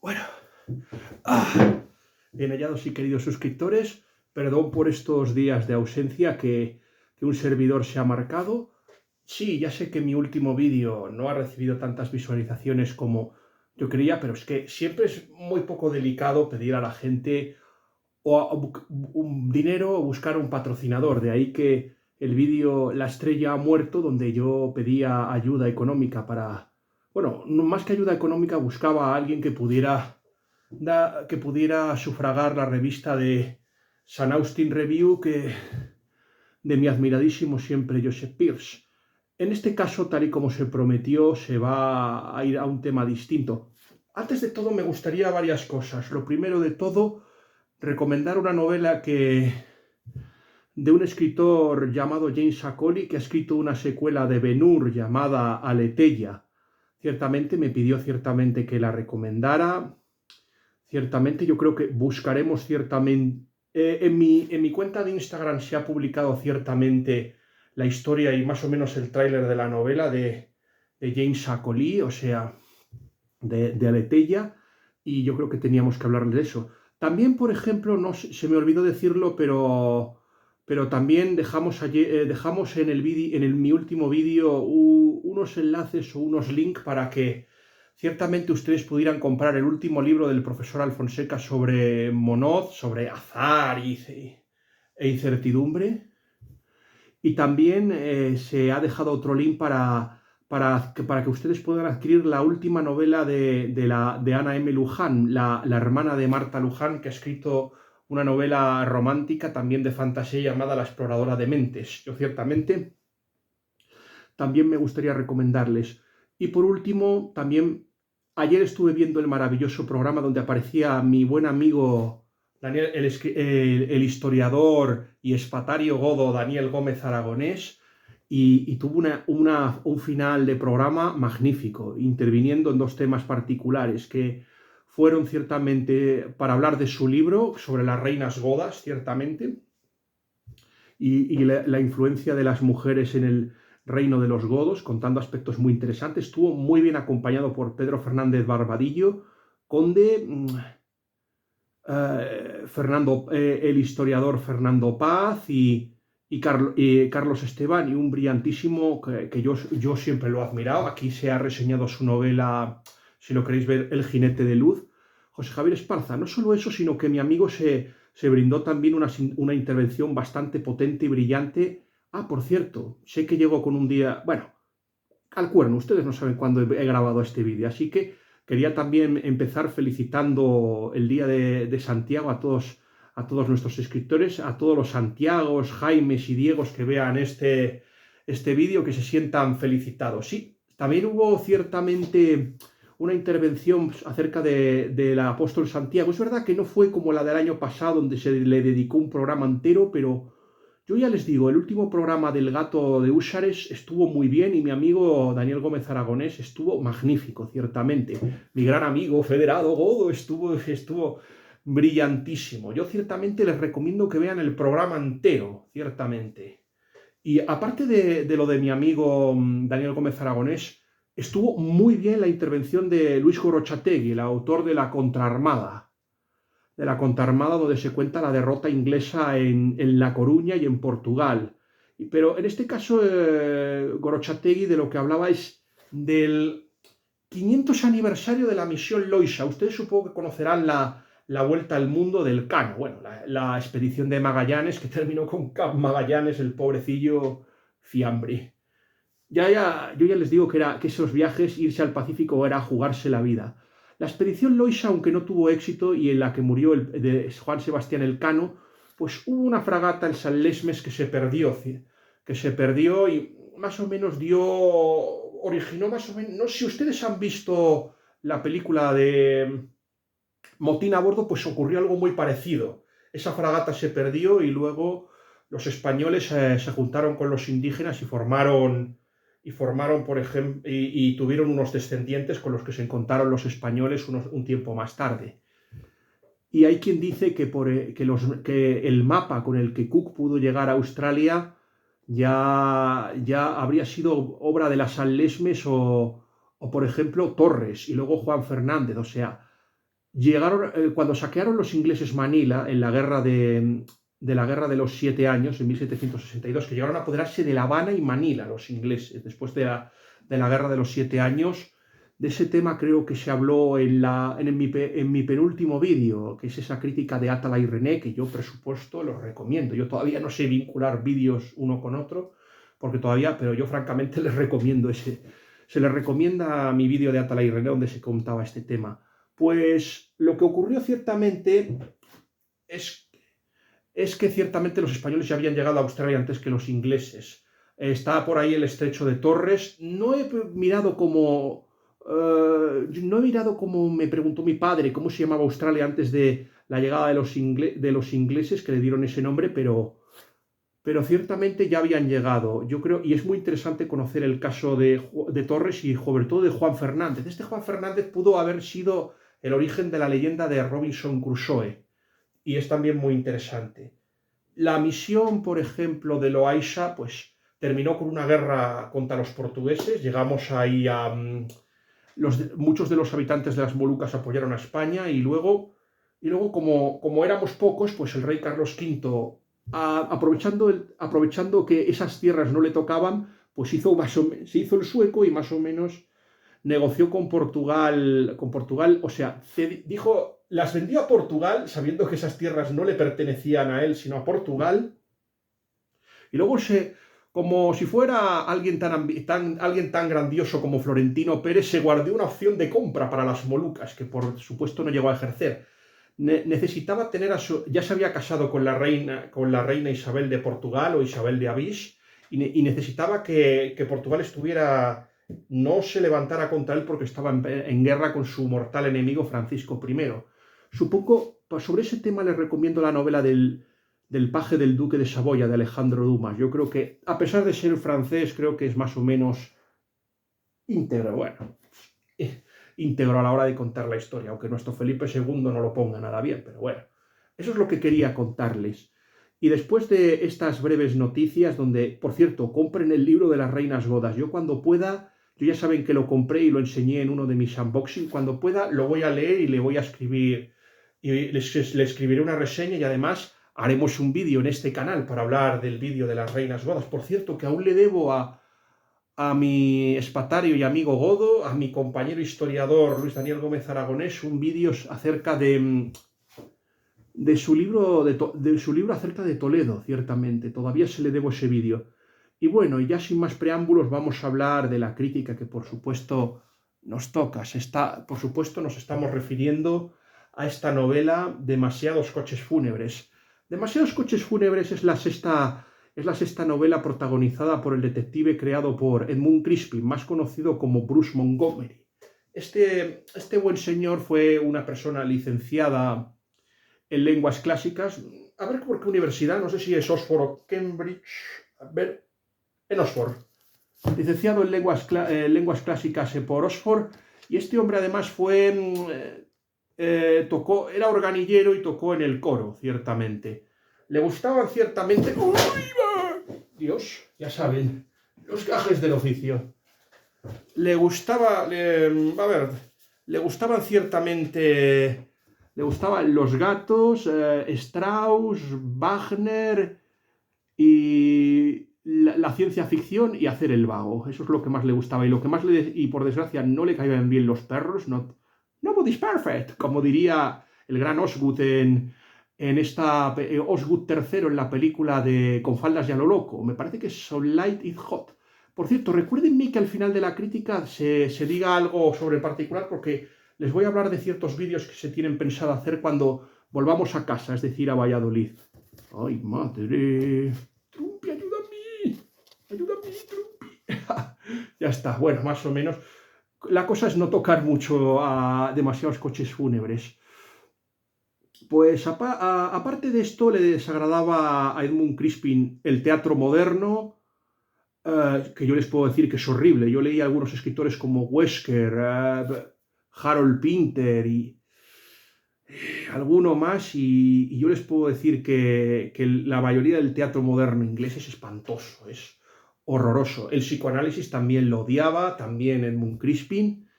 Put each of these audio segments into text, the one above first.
Bueno, bien hallados y queridos suscriptores, perdón por estos días de ausencia que un servidor se ha marcado. Sí, ya sé que mi último vídeo no ha recibido tantas visualizaciones como yo creía, pero es que siempre es muy poco delicado pedir a la gente un dinero o buscar un patrocinador. De ahí que el vídeo La estrella ha muerto, donde yo pedía ayuda económica para, bueno, más que ayuda económica, buscaba a alguien que pudiera sufragar la revista de San Austin Review de mi admiradísimo siempre Joseph Pearce. En este caso, tal y como se prometió, se va a ir a un tema distinto. Antes de todo, me gustaría varias cosas. Lo primero de todo, recomendar una novela de un escritor llamado James Acoli, que ha escrito una secuela de Ben-Hur llamada Aletheia. Ciertamente me pidió que la recomendara. Ciertamente yo creo que buscaremos ciertamente. En mi cuenta de Instagram se ha publicado ciertamente la historia y más o menos el tráiler de la novela de James Acoli, o sea, de Aletheia, y yo creo que teníamos que hablar de eso. También, por ejemplo, no se me olvidó decirlo, pero también dejamos en mi último vídeo unos enlaces o unos links para que ciertamente ustedes pudieran comprar el último libro del profesor Alfonseca sobre Monod, sobre azar e incertidumbre. Y también se ha dejado otro link para que ustedes puedan adquirir la última novela de Ana M. Luján, la hermana de Marta Luján, que ha escrito una novela romántica también de fantasía llamada La exploradora de mentes. Yo ciertamente también me gustaría recomendarles. Y por último, también ayer estuve viendo el maravilloso programa donde aparecía mi buen amigo Daniel, el historiador y espatario godo Daniel Gómez Aragonés, y tuvo un final de programa magnífico, interviniendo en dos temas particulares que fueron ciertamente para hablar de su libro sobre las reinas godas, ciertamente, y la influencia de las mujeres en el reino de los godos, contando aspectos muy interesantes. Estuvo muy bien acompañado por Pedro Fernández Barbadillo, conde, el historiador Fernando Paz y Carlos Esteban, y un brillantísimo que yo siempre lo he admirado. Aquí se ha reseñado su novela, si lo queréis ver, El jinete de luz, José Javier Esparza. No solo eso, sino que mi amigo se brindó también una intervención bastante potente y brillante. Ah, por cierto, sé que llegó con un día, bueno, al cuerno, ustedes no saben cuándo he grabado este vídeo, así que quería también empezar felicitando el día de Santiago a todos nuestros suscriptores, a todos los Santiagos, Jaimes y Diegos que vean este vídeo, que se sientan felicitados. Sí, también hubo ciertamente una intervención acerca del apóstol Santiago. Es verdad que no fue como la del año pasado, donde se le dedicó un programa entero, pero yo ya les digo, el último programa del Gato de Úxares estuvo muy bien, y mi amigo Daniel Gómez Aragonés estuvo magnífico, ciertamente. Mi gran amigo Federado Godo estuvo brillantísimo. Yo ciertamente les recomiendo que vean el programa entero, ciertamente. Y aparte de lo de mi amigo Daniel Gómez Aragonés, estuvo muy bien la intervención de Luis Gorochategui, el autor de la contraarmada, donde se cuenta la derrota inglesa en La Coruña y en Portugal. Pero en este caso, Gorochategui de lo que hablaba es del 500 aniversario de la misión Loisa. Ustedes supongo que conocerán la vuelta al mundo del Cano. Bueno, la expedición de Magallanes, que terminó con Magallanes, el pobrecillo fiambre. Yo ya les digo que esos viajes, irse al Pacífico, era jugarse la vida. La expedición Loisa, aunque no tuvo éxito y en la que murió de Juan Sebastián Elcano, pues hubo una fragata, el San Lesmes, que se perdió y más o menos originó más o menos, no sé si ustedes han visto la película de Motín a bordo, pues ocurrió algo muy parecido. Esa fragata se perdió y luego los españoles se juntaron con los indígenas y formaron, por ejemplo, y tuvieron unos descendientes con los que se encontraron los españoles un tiempo más tarde. Y hay quien dice que el mapa con el que Cook pudo llegar a Australia ya habría sido obra de la San Lesmes o, por ejemplo, Torres y luego Juan Fernández. O sea, cuando saquearon los ingleses Manila en la guerra de la Guerra de los 7 Años, en 1762, que llegaron a apoderarse de La Habana y Manila los ingleses, después de la Guerra de los 7 Años. De ese tema creo que se habló en mi penúltimo vídeo, que es esa crítica de Atala y René, que yo, por supuesto, los recomiendo. Yo todavía no sé vincular vídeos uno con otro, porque todavía, pero yo francamente les recomiendo ese. Se les recomienda mi vídeo de Atala y René donde se contaba este tema. Pues lo que ocurrió ciertamente es que ciertamente los españoles ya habían llegado a Australia antes que los ingleses. Está por ahí el estrecho de Torres. No he mirado como me preguntó mi padre cómo se llamaba Australia antes de la llegada de los ingleses, que le dieron ese nombre, pero ciertamente ya habían llegado. Yo creo, y es muy interesante conocer el caso de Torres y sobre todo de Juan Fernández. Este Juan Fernández pudo haber sido el origen de la leyenda de Robinson Crusoe, y es también muy interesante. La misión, por ejemplo, de Loaiza, pues terminó con una guerra contra los portugueses. Llegamos ahí a... muchos de los habitantes de las Molucas apoyaron a España y luego como éramos pocos, pues el rey Carlos V, aprovechando que esas tierras no le tocaban, pues se hizo el sueco y más o menos negoció con Portugal, o sea, dijo, las vendió a Portugal sabiendo que esas tierras no le pertenecían a él, sino a Portugal, y luego como si fuera alguien tan grandioso como Florentino Pérez, se guardó una opción de compra para las Molucas, que por supuesto no llegó a ejercer. Necesitaba tener ya se había casado con la reina Isabel de Portugal o Isabel de Avís, y necesitaba que Portugal no se levantara contra él porque estaba en guerra con su mortal enemigo Francisco I. Supongo, sobre ese tema les recomiendo la novela del paje del duque de Saboya, de Alejandro Dumas. Yo creo que, a pesar de ser francés, creo que es más o menos íntegro a la hora de contar la historia, aunque nuestro Felipe II no lo ponga nada bien, pero bueno, eso es lo que quería contarles. Y después de estas breves noticias, donde, por cierto, compren el libro de las reinas godas. Yo cuando pueda, yo ya saben que lo compré y lo enseñé en uno de mis unboxing, cuando pueda lo voy a leer y le voy a escribir, y le escribiré una reseña, y además haremos un vídeo en este canal para hablar del vídeo de las reinas godas. Por cierto, que aún le debo a mi espatario y amigo godo, a mi compañero historiador Luis Daniel Gómez Aragonés, un vídeo acerca de su libro acerca de Toledo, ciertamente. Todavía se le debo ese vídeo. Y bueno, ya sin más preámbulos, vamos a hablar de la crítica que por supuesto nos toca. Por supuesto nos estamos refiriendo a esta novela, Demasiados coches fúnebres. Demasiados coches fúnebres es la sexta novela protagonizada por el detective creado por Edmund Crispin, más conocido como Bruce Montgomery. Este buen señor fue una persona licenciada en lenguas clásicas. A ver por qué universidad, no sé si es Oxford o Cambridge. A ver, en Oxford. Licenciado en lenguas clásicas por Oxford. Y este hombre además era organillero y tocó en el coro, ciertamente. Le gustaban ciertamente... ¡Uy, Dios! Ya saben, los gajes del oficio. Le gustaban ciertamente... Le gustaban los gatos, Strauss, Wagner y la ciencia ficción y hacer el vago. Eso es lo que más le gustaba. Y lo que más y por desgracia no le caían bien los perros. Nobody's perfect, como diría el gran Osgood en Osgood III en la película de Con faldas y a lo loco. Me parece que es So Light It's Hot. Por cierto, recuérdenme que al final de la crítica se diga algo sobre el particular, porque les voy a hablar de ciertos vídeos que se tienen pensado hacer cuando volvamos a casa, es decir, a Valladolid. ¡Ay, madre! ¡Trumpi, ayuda a mí! ¡Ayuda a mí, Trumpi! Ya está, bueno, más o menos. La cosa es no tocar mucho a demasiados coches fúnebres. Pues aparte de esto, le desagradaba a Edmund Crispin el teatro moderno, que yo les puedo decir que es horrible. Yo leí a algunos escritores como Wesker, Harold Pinter y alguno más, y yo les puedo decir que la mayoría del teatro moderno inglés es espantoso, es horroroso. El psicoanálisis también lo odiaba, también Edmund Crispin.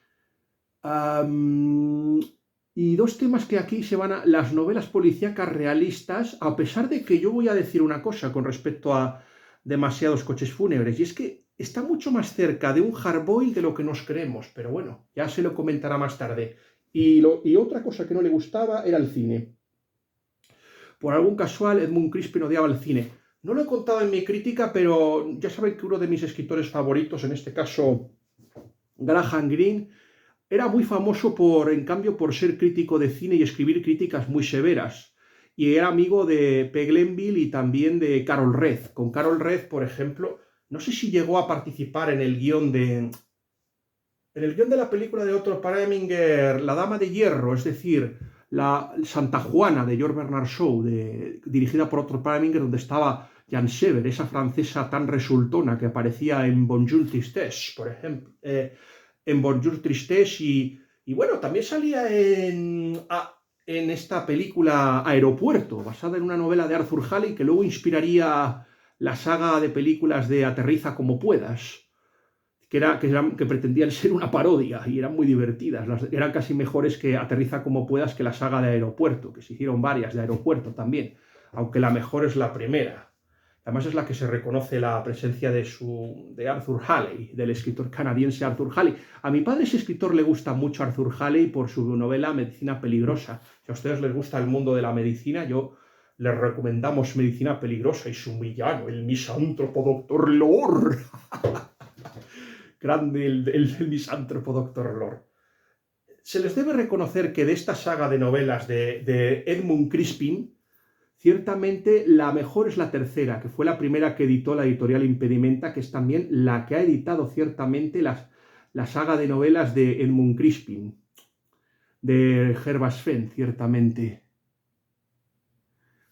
Y dos temas que aquí se van a las novelas policíacas realistas, a pesar de que yo voy a decir una cosa con respecto a demasiados coches fúnebres, y es que está mucho más cerca de un hardboil de lo que nos creemos, pero bueno, ya se lo comentará más tarde. Y otra cosa que no le gustaba era el cine. Por algún casual, Edmund Crispin odiaba el cine. No lo he contado en mi crítica, pero ya saben que uno de mis escritores favoritos, en este caso Graham Greene, era muy famoso en cambio, por ser crítico de cine y escribir críticas muy severas. Y era amigo de Peg Glenville y también de Carol Reed. Con Carol Reed, por ejemplo, no sé si llegó a participar en el guión de la película de Otto Preminger, La Dama de Hierro, es decir, la Santa Juana de George Bernard Shaw, dirigida por Otto Preminger, donde estaba Jean Sever, esa francesa tan resultona que aparecía en Bonjour Tristesse, por ejemplo, en Bonjour Tristesse, y bueno, también salía en esta película Aeropuerto, basada en una novela de Arthur Halley, que luego inspiraría la saga de películas de Aterriza como puedas, que pretendían ser una parodia y eran muy divertidas. Eran casi mejores que Aterriza como puedas, que la saga de Aeropuerto, que se hicieron varias de Aeropuerto también, aunque la mejor es la primera. Además es la que se reconoce la presencia de Arthur Halley, del escritor canadiense Arthur Halley. A mi padre, ese escritor, le gusta mucho Arthur Halley por su novela Medicina Peligrosa. Si a ustedes les gusta el mundo de la medicina, yo les recomendamos Medicina Peligrosa y su villano, el misántropo Doctor Lore. Grande el misántropo Doctor Lore. Se les debe reconocer que de esta saga de novelas de Edmund Crispin, ciertamente la mejor es la tercera, que fue la primera que editó la editorial Impedimenta, que es también la que ha editado ciertamente la saga de novelas de Edmund Crispin, de Hervas Fenn, ciertamente.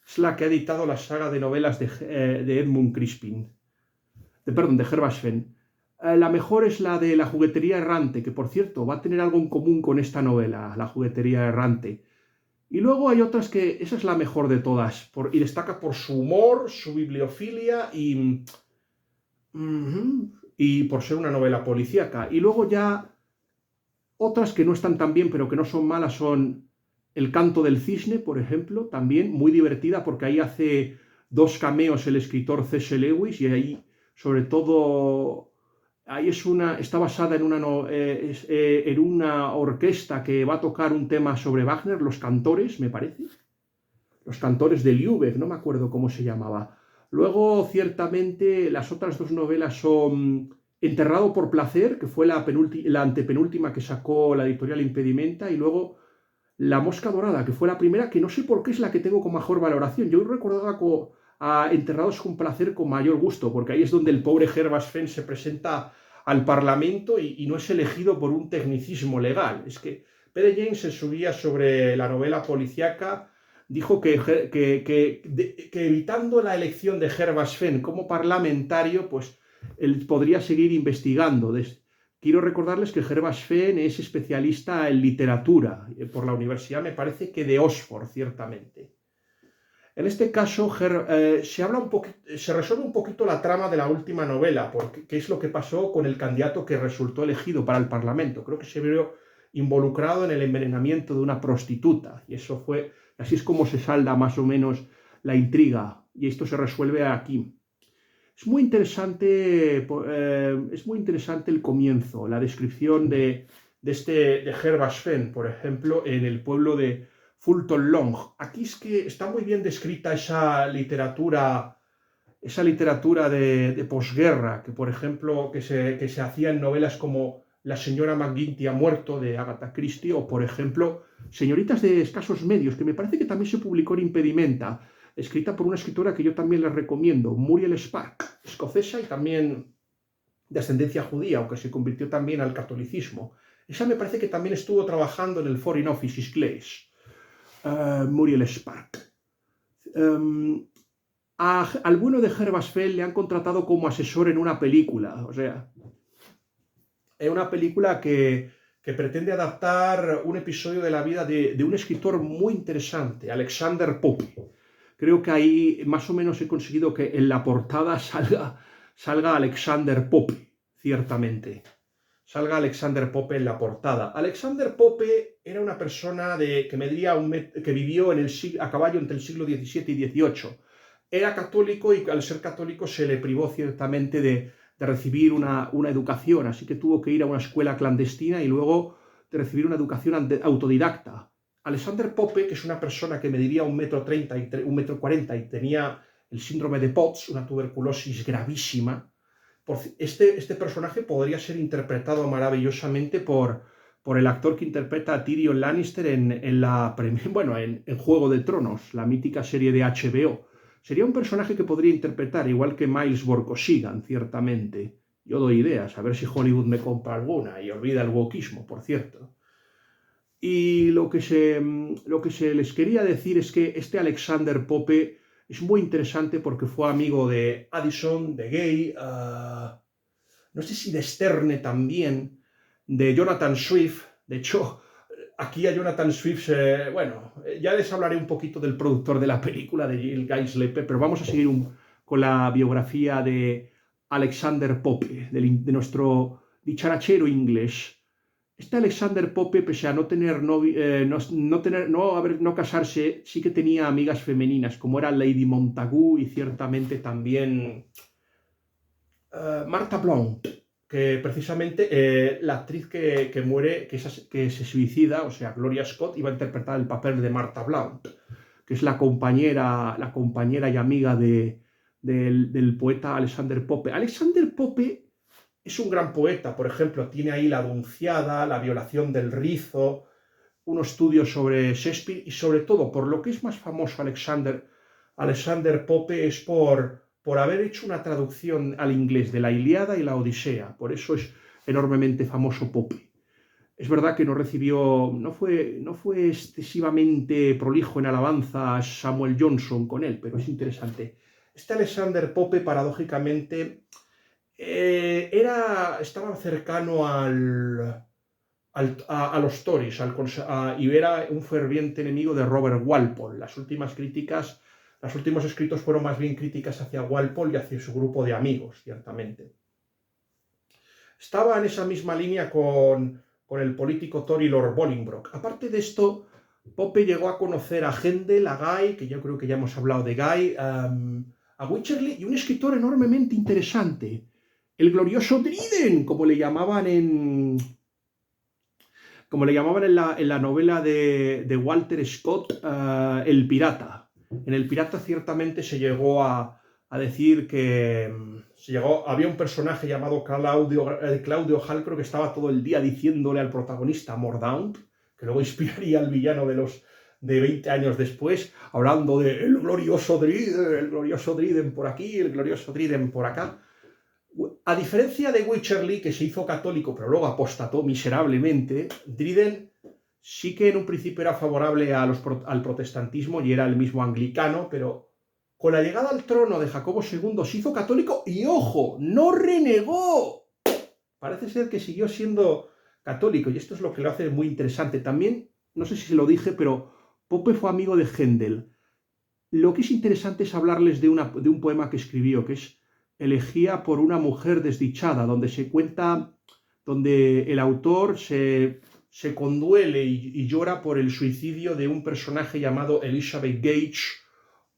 Es la que ha editado la saga de novelas de Edmund Crispin, de Hervas Fenn. La mejor es la de La juguetería errante, que por cierto va a tener algo en común con esta novela, La juguetería errante. Y luego hay otras que esa es la mejor de todas, y destaca por su humor, su bibliofilia y por ser una novela policíaca. Y luego ya otras que no están tan bien, pero que no son malas, son El canto del cisne, por ejemplo, también muy divertida, porque ahí hace dos cameos el escritor C.S. Lewis, y ahí sobre todo... Ahí está basada en una orquesta que va a tocar un tema sobre Wagner, Los Cantores, me parece. Los Cantores de Lübeck, no me acuerdo cómo se llamaba. Luego, ciertamente, las otras dos novelas son Enterrado por placer, que fue la antepenúltima que sacó la editorial Impedimenta, y luego La Mosca Dorada, que fue la primera, que no sé por qué es la que tengo con mejor valoración. Yo recordaba a Enterrados con placer con mayor gusto, porque ahí es donde el pobre Hervas Fenn se presenta al Parlamento y no es elegido por un tecnicismo legal. Es que P.D. James, en su guía sobre la novela policíaca, dijo que evitando la elección de Hervas Fenn como parlamentario, pues él podría seguir investigando. Quiero recordarles que Hervas Fenn es especialista en literatura por la universidad, me parece que de Oxford, ciertamente. En este caso, se resuelve un poquito la trama de la última novela, porque qué es lo que pasó con el candidato que resultó elegido para el Parlamento. Creo que se vio involucrado en el envenenamiento de una prostituta, y así es como se salda más o menos la intriga, y esto se resuelve aquí. Es muy interesante el comienzo, la descripción de Hervas Fenn, por ejemplo, en el pueblo de Fulton Long. Aquí es que está muy bien descrita esa literatura de posguerra, que por ejemplo que se hacía en novelas como La señora McGinty ha muerto, de Agatha Christie, o por ejemplo Señoritas de escasos medios, que me parece que también se publicó en Impedimenta, escrita por una escritora que yo también les recomiendo, Muriel Spark, escocesa y también de ascendencia judía, aunque se convirtió también al catolicismo. Esa me parece que también estuvo trabajando en el Foreign Office Inglés. Muriel Spark. Al bueno de Hervas Fenn le han contratado como asesor en una película, o sea, en una película que pretende adaptar un episodio de la vida de un escritor muy interesante, Alexander Pope. Creo que ahí más o menos he conseguido que en la portada salga Alexander Pope, ciertamente. salga Alexander Pope en la portada. Alexander Pope era una persona que medía que vivió a caballo entre el siglo XVII y XVIII. Era católico y al ser católico se le privó ciertamente de recibir una educación, así que tuvo que ir a una escuela clandestina y luego de recibir una educación autodidacta. Alexander Pope, que es una persona que mediría 1,30 m y 1,40 m y tenía el síndrome de Potts, una tuberculosis gravísima, este personaje podría ser interpretado maravillosamente por el actor que interpreta a Tyrion Lannister en Juego de Tronos, la mítica serie de HBO. Sería un personaje que podría interpretar, igual que Miles Vorkosigan, ciertamente. Yo doy ideas, a ver si Hollywood me compra alguna y olvida el wokismo, por cierto. Y lo que se les quería decir es que este Alexander Pope es muy interesante porque fue amigo de Addison, de Gay, no sé si de Sterne también, de Jonathan Swift. De hecho, aquí a Jonathan Swift, ya les hablaré un poquito del productor de la película, de Guy Slepe, pero vamos a seguir con la biografía de Alexander Pope, de nuestro dicharachero inglés. Este Alexander Pope, pese a no casarse, sí que tenía amigas femeninas, como era Lady Montagu y ciertamente también Martha Blount, que precisamente la actriz que muere, que se suicida, o sea, Gloria Scott, iba a interpretar el papel de Martha Blount, que es la compañera y amiga del poeta Alexander Pope. Alexander Pope es un gran poeta, por ejemplo, tiene ahí La Anunciada, La violación del rizo, un estudio sobre Shakespeare y sobre todo, por lo que es más famoso Alexander Pope es por haber hecho una traducción al inglés de la Ilíada y la Odisea. Por eso es enormemente famoso Pope. Es verdad que no fue excesivamente prolijo en alabanza a Samuel Johnson con él, pero es interesante. Este Alexander Pope, paradójicamente, estaba cercano a los Tories y era un ferviente enemigo de Robert Walpole. Los últimos escritos fueron más bien críticas hacia Walpole y hacia su grupo de amigos, ciertamente. Estaba en esa misma línea con el político Tory Lord Bolingbroke. Aparte de esto, Pope llegó a conocer a Händel, a Guy, que yo creo que ya hemos hablado de Guy, a Wycherley y un escritor enormemente interesante, el glorioso Dryden, como le llamaban en la novela de Walter Scott, El Pirata. En El Pirata ciertamente se llegó a decir que había un personaje llamado Claudio Halcro que estaba todo el día diciéndole al protagonista Mordaunt, que luego inspiraría al villano de 20 años después, hablando de el glorioso Dryden por aquí, el glorioso Dryden por acá. A diferencia de Wycherley, que se hizo católico pero luego apostató miserablemente, Dryden sí que en un principio era favorable al protestantismo y era el mismo anglicano, pero con la llegada al trono de Jacobo II se hizo católico y, ojo, no renegó. Parece ser que siguió siendo católico y esto es lo que lo hace muy interesante. También, no sé si se lo dije, pero Pope fue amigo de Händel. Lo que es interesante es hablarles de un poema que escribió, que es Elegía por una mujer desdichada, donde el autor se conduele y llora por el suicidio de un personaje llamado Elizabeth Gage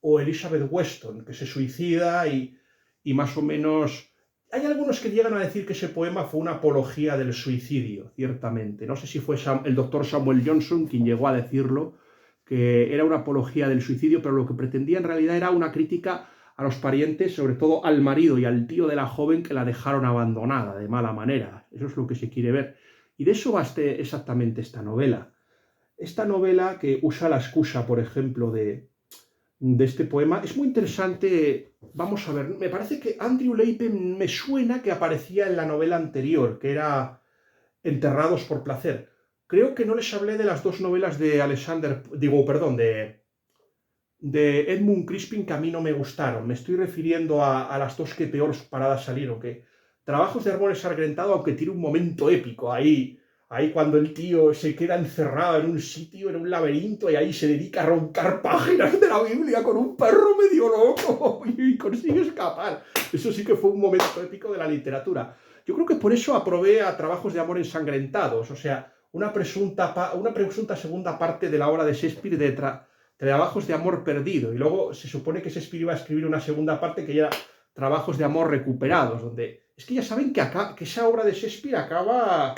o Elizabeth Weston, que se suicida y más o menos... Hay algunos que llegan a decir que ese poema fue una apología del suicidio, ciertamente. No sé si fue el doctor Samuel Johnson quien llegó a decirlo, que era una apología del suicidio, pero lo que pretendía en realidad era una crítica a los parientes, sobre todo al marido y al tío de la joven que la dejaron abandonada de mala manera. Eso es lo que se quiere ver. Y de eso va exactamente esta novela. Esta novela que usa la excusa, por ejemplo, de este poema, es muy interesante. Vamos a ver, me parece que Andrew Lapen me suena que aparecía en la novela anterior, que era Enterrados por placer. Creo que no les hablé de las dos novelas de de Edmund Crispin que a mí no me gustaron. Me estoy refiriendo a las dos que peor paradas salieron, que Trabajos de Árbol Ensangrentado, aunque tiene un momento épico ahí cuando el tío se queda encerrado en un sitio, en un laberinto, y ahí se dedica a roncar páginas de la Biblia con un perro medio loco y consigue escapar. Eso sí que fue un momento épico de la literatura. Yo creo que por eso aprobé a Trabajos de amor ensangrentados, o sea, una presunta segunda parte de la obra de Shakespeare de Trabajos de amor perdido. Y luego se supone que Shakespeare iba a escribir una segunda parte que era Trabajos de amor recuperados, donde es que ya saben que esa obra de Shakespeare acaba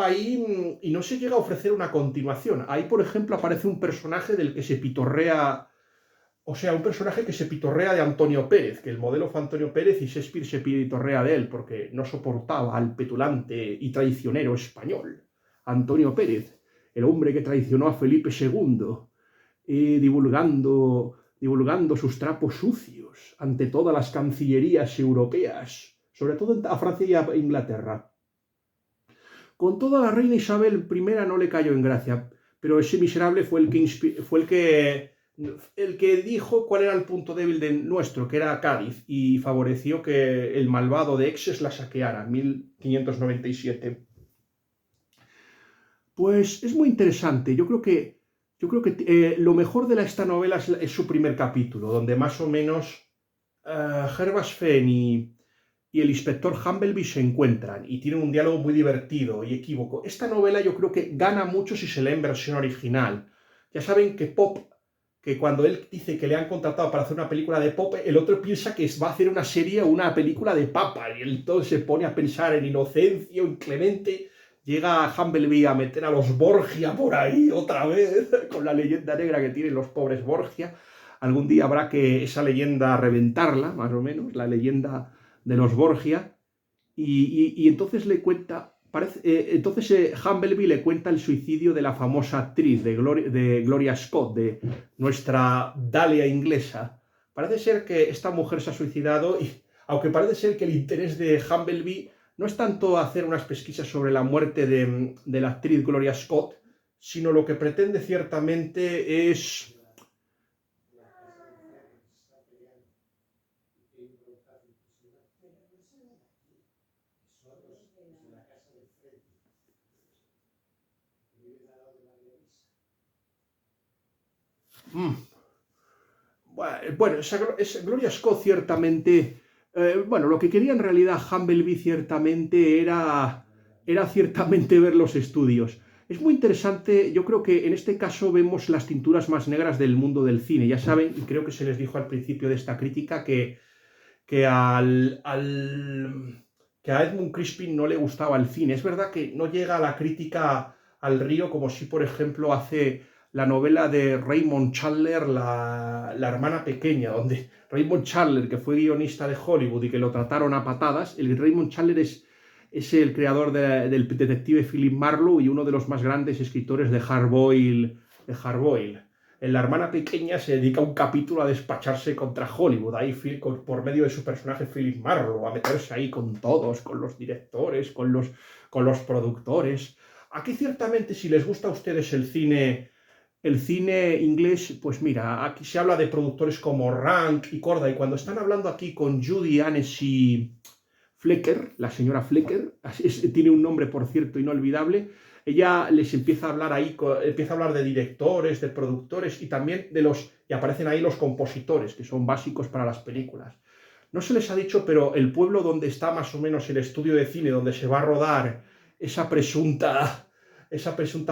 ahí y no se llega a ofrecer una continuación. Ahí, por ejemplo, aparece un personaje del que se pitorrea, o sea, un personaje que se pitorrea de Antonio Pérez, que el modelo fue Antonio Pérez y Shakespeare se pitorrea de él porque no soportaba al petulante y traicionero español, Antonio Pérez, el hombre que traicionó a Felipe II, divulgando sus trapos sucios ante todas las cancillerías europeas, sobre todo a Francia y a Inglaterra. Con toda la reina Isabel I no le cayó en gracia, pero ese miserable fue el que dijo cuál era el punto débil de nuestro, que era Cádiz, y favoreció que el malvado de Exes la saqueara en 1597. Pues es muy interesante. Yo creo que lo mejor de esta novela es su primer capítulo, donde más o menos Gervas Fenn y el inspector Humbleby se encuentran y tienen un diálogo muy divertido y equívoco. Esta novela yo creo que gana mucho si se lee en versión original. Ya saben que que cuando él dice que le han contratado para hacer una película de Pop, el otro piensa que va a hacer una serie o una película de Papa, y él todo se pone a pensar en Inocencio, en Clemente. Llega Humbleby a meter a los Borgia por ahí otra vez, con la leyenda negra que tienen los pobres Borgia. Algún día habrá que esa leyenda reventarla, más o menos, la leyenda de los Borgia, y entonces le cuenta, Humbleby le cuenta el suicidio de la famosa actriz, de Gloria Scott, de nuestra Dahlia inglesa. Parece ser que esta mujer se ha suicidado, y aunque parece ser que el interés de Humbleby no es tanto hacer unas pesquisas sobre la muerte de la actriz Gloria Scott, sino lo que pretende ciertamente es... Bueno, Gloria Scott ciertamente... bueno, lo que quería en realidad Humbleby ciertamente era ciertamente ver los estudios. Es muy interesante, yo creo que en este caso vemos las tinturas más negras del mundo del cine. Ya saben, y creo que se les dijo al principio de esta crítica, que a Edmund Crispin no le gustaba el cine. Es verdad que no llega a la crítica al río como si, por ejemplo, hace la novela de Raymond Chandler, la hermana pequeña, donde Raymond Chandler, que fue guionista de Hollywood y que lo trataron a patadas, el Raymond Chandler es el creador del detective Philip Marlowe y uno de los más grandes escritores de Hard Boiled. En La hermana pequeña se dedica un capítulo a despacharse contra Hollywood, ahí por medio de su personaje Philip Marlowe, a meterse ahí con todos, con los directores, con los productores. Aquí ciertamente, si les gusta a ustedes el cine inglés, pues mira, aquí se habla de productores como Rank y Korda, y cuando están hablando aquí con Judy Annecy Flecker, la señora Flecker, tiene un nombre, por cierto, inolvidable, ella les empieza a hablar ahí, empieza a hablar de directores, de productores y también y aparecen ahí los compositores, que son básicos para las películas. No se les ha dicho, pero el pueblo donde está más o menos el estudio de cine, donde se va a rodar esa presunta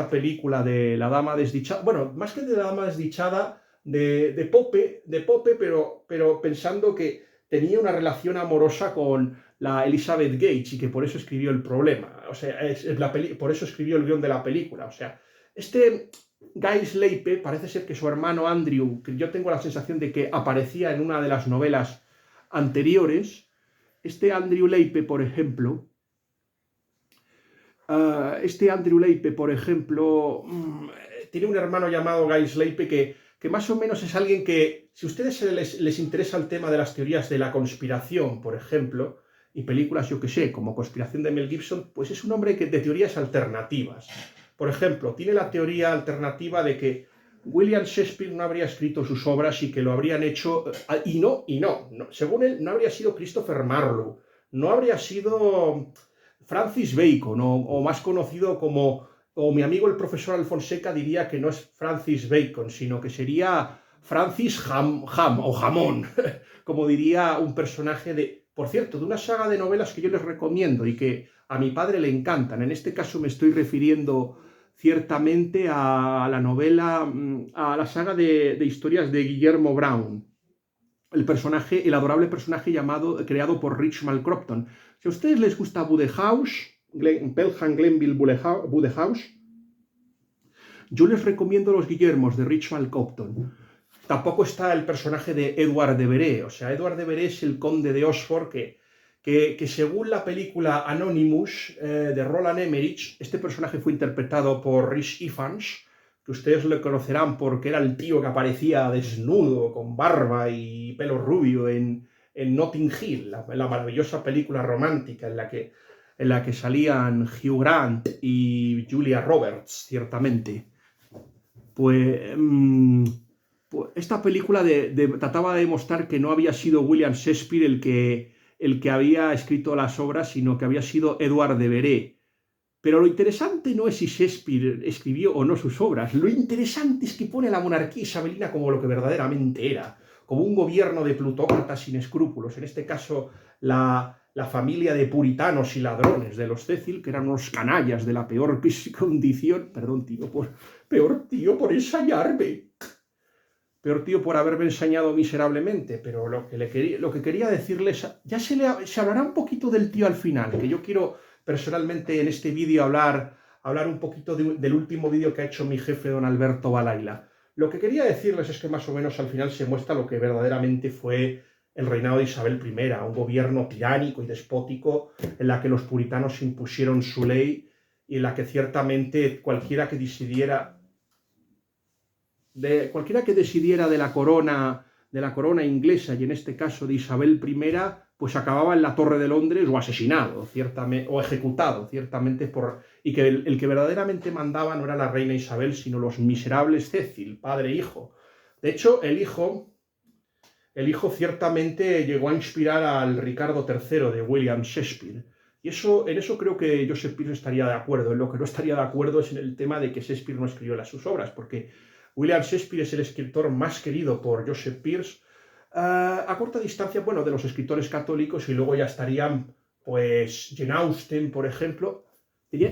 película de la dama desdichada, bueno, más que de la dama desdichada, de Pope, pero pensando que tenía una relación amorosa con la Elizabeth Gates y que por eso escribió El problema, o sea, por eso escribió el guión de la película, o sea, Guy Slaipe parece ser que su hermano Andrew, que yo tengo la sensación de que aparecía en una de las novelas anteriores, Andrew Leipe, por ejemplo, tiene un hermano llamado Guy Slaipe que más o menos es alguien que, si a ustedes les interesa el tema de las teorías de la conspiración, por ejemplo, y películas, yo que sé, como Conspiración de Mel Gibson, pues es un hombre de teorías alternativas. Por ejemplo, tiene la teoría alternativa de que William Shakespeare no habría escrito sus obras y que lo habrían hecho, y no, según él, no habría sido Christopher Marlowe, no habría sido Francis Bacon, o más conocido como, o mi amigo el profesor Alfonseca diría que no es Francis Bacon, sino que sería Francis Ham o Jamón, como diría un personaje Por cierto, de una saga de novelas que yo les recomiendo y que a mi padre le encantan. En este caso me estoy refiriendo ciertamente a la novela, a la saga de historias de Guillermo Brown, el adorable personaje creado por Richmal Crompton. Si a ustedes les gusta Pelham Glenville Wodehouse, yo les recomiendo los Guillermos de Richmal Crompton. Tampoco está el personaje de Edward de Vere. O sea, Edward de Vere es el conde de Oxford que según la película Anonymous de Roland Emmerich, este personaje fue interpretado por Rhys Ifans, que ustedes le conocerán porque era el tío que aparecía desnudo, con barba y pelo rubio en Notting Hill, la maravillosa película romántica en la que salían Hugh Grant y Julia Roberts, ciertamente. Pues esta película trataba de demostrar que no había sido William Shakespeare el que había escrito las obras, sino que había sido Edward de Vere. Pero lo interesante no es si Shakespeare escribió o no sus obras, lo interesante es que pone a la monarquía isabelina como lo que verdaderamente era, como un gobierno de plutócratas sin escrúpulos, en este caso la familia de puritanos y ladrones de los Cecil, que eran unos canallas de la peor condición, perdón tío, peor tío por ensañarme. Peor tío por haberme ensañado miserablemente, pero lo que quería decirles, ya se hablará un poquito del tío al final, que yo quiero personalmente en este vídeo hablar un poquito del último vídeo que ha hecho mi jefe don Alberto Balaila. Lo que quería decirles es que más o menos al final se muestra lo que verdaderamente fue el reinado de Isabel I, un gobierno tiránico y despótico en la que los puritanos impusieron su ley y en la que ciertamente cualquiera que decidiera de la corona inglesa, y en este caso de Isabel I, pues acababa en la Torre de Londres o asesinado, ciertamente, o ejecutado, ciertamente, y que el que verdaderamente mandaba no era la reina Isabel, sino los miserables Cecil, padre e hijo. De hecho, el hijo ciertamente llegó a inspirar al Ricardo III de William Shakespeare. Y en eso creo que Joseph Pearce estaría de acuerdo. En lo que no estaría de acuerdo es en el tema de que Shakespeare no escribió sus obras, porque William Shakespeare es el escritor más querido por Joseph Pearce a corta distancia, bueno, de los escritores católicos, y luego ya estarían, pues, Jane Austen, por ejemplo.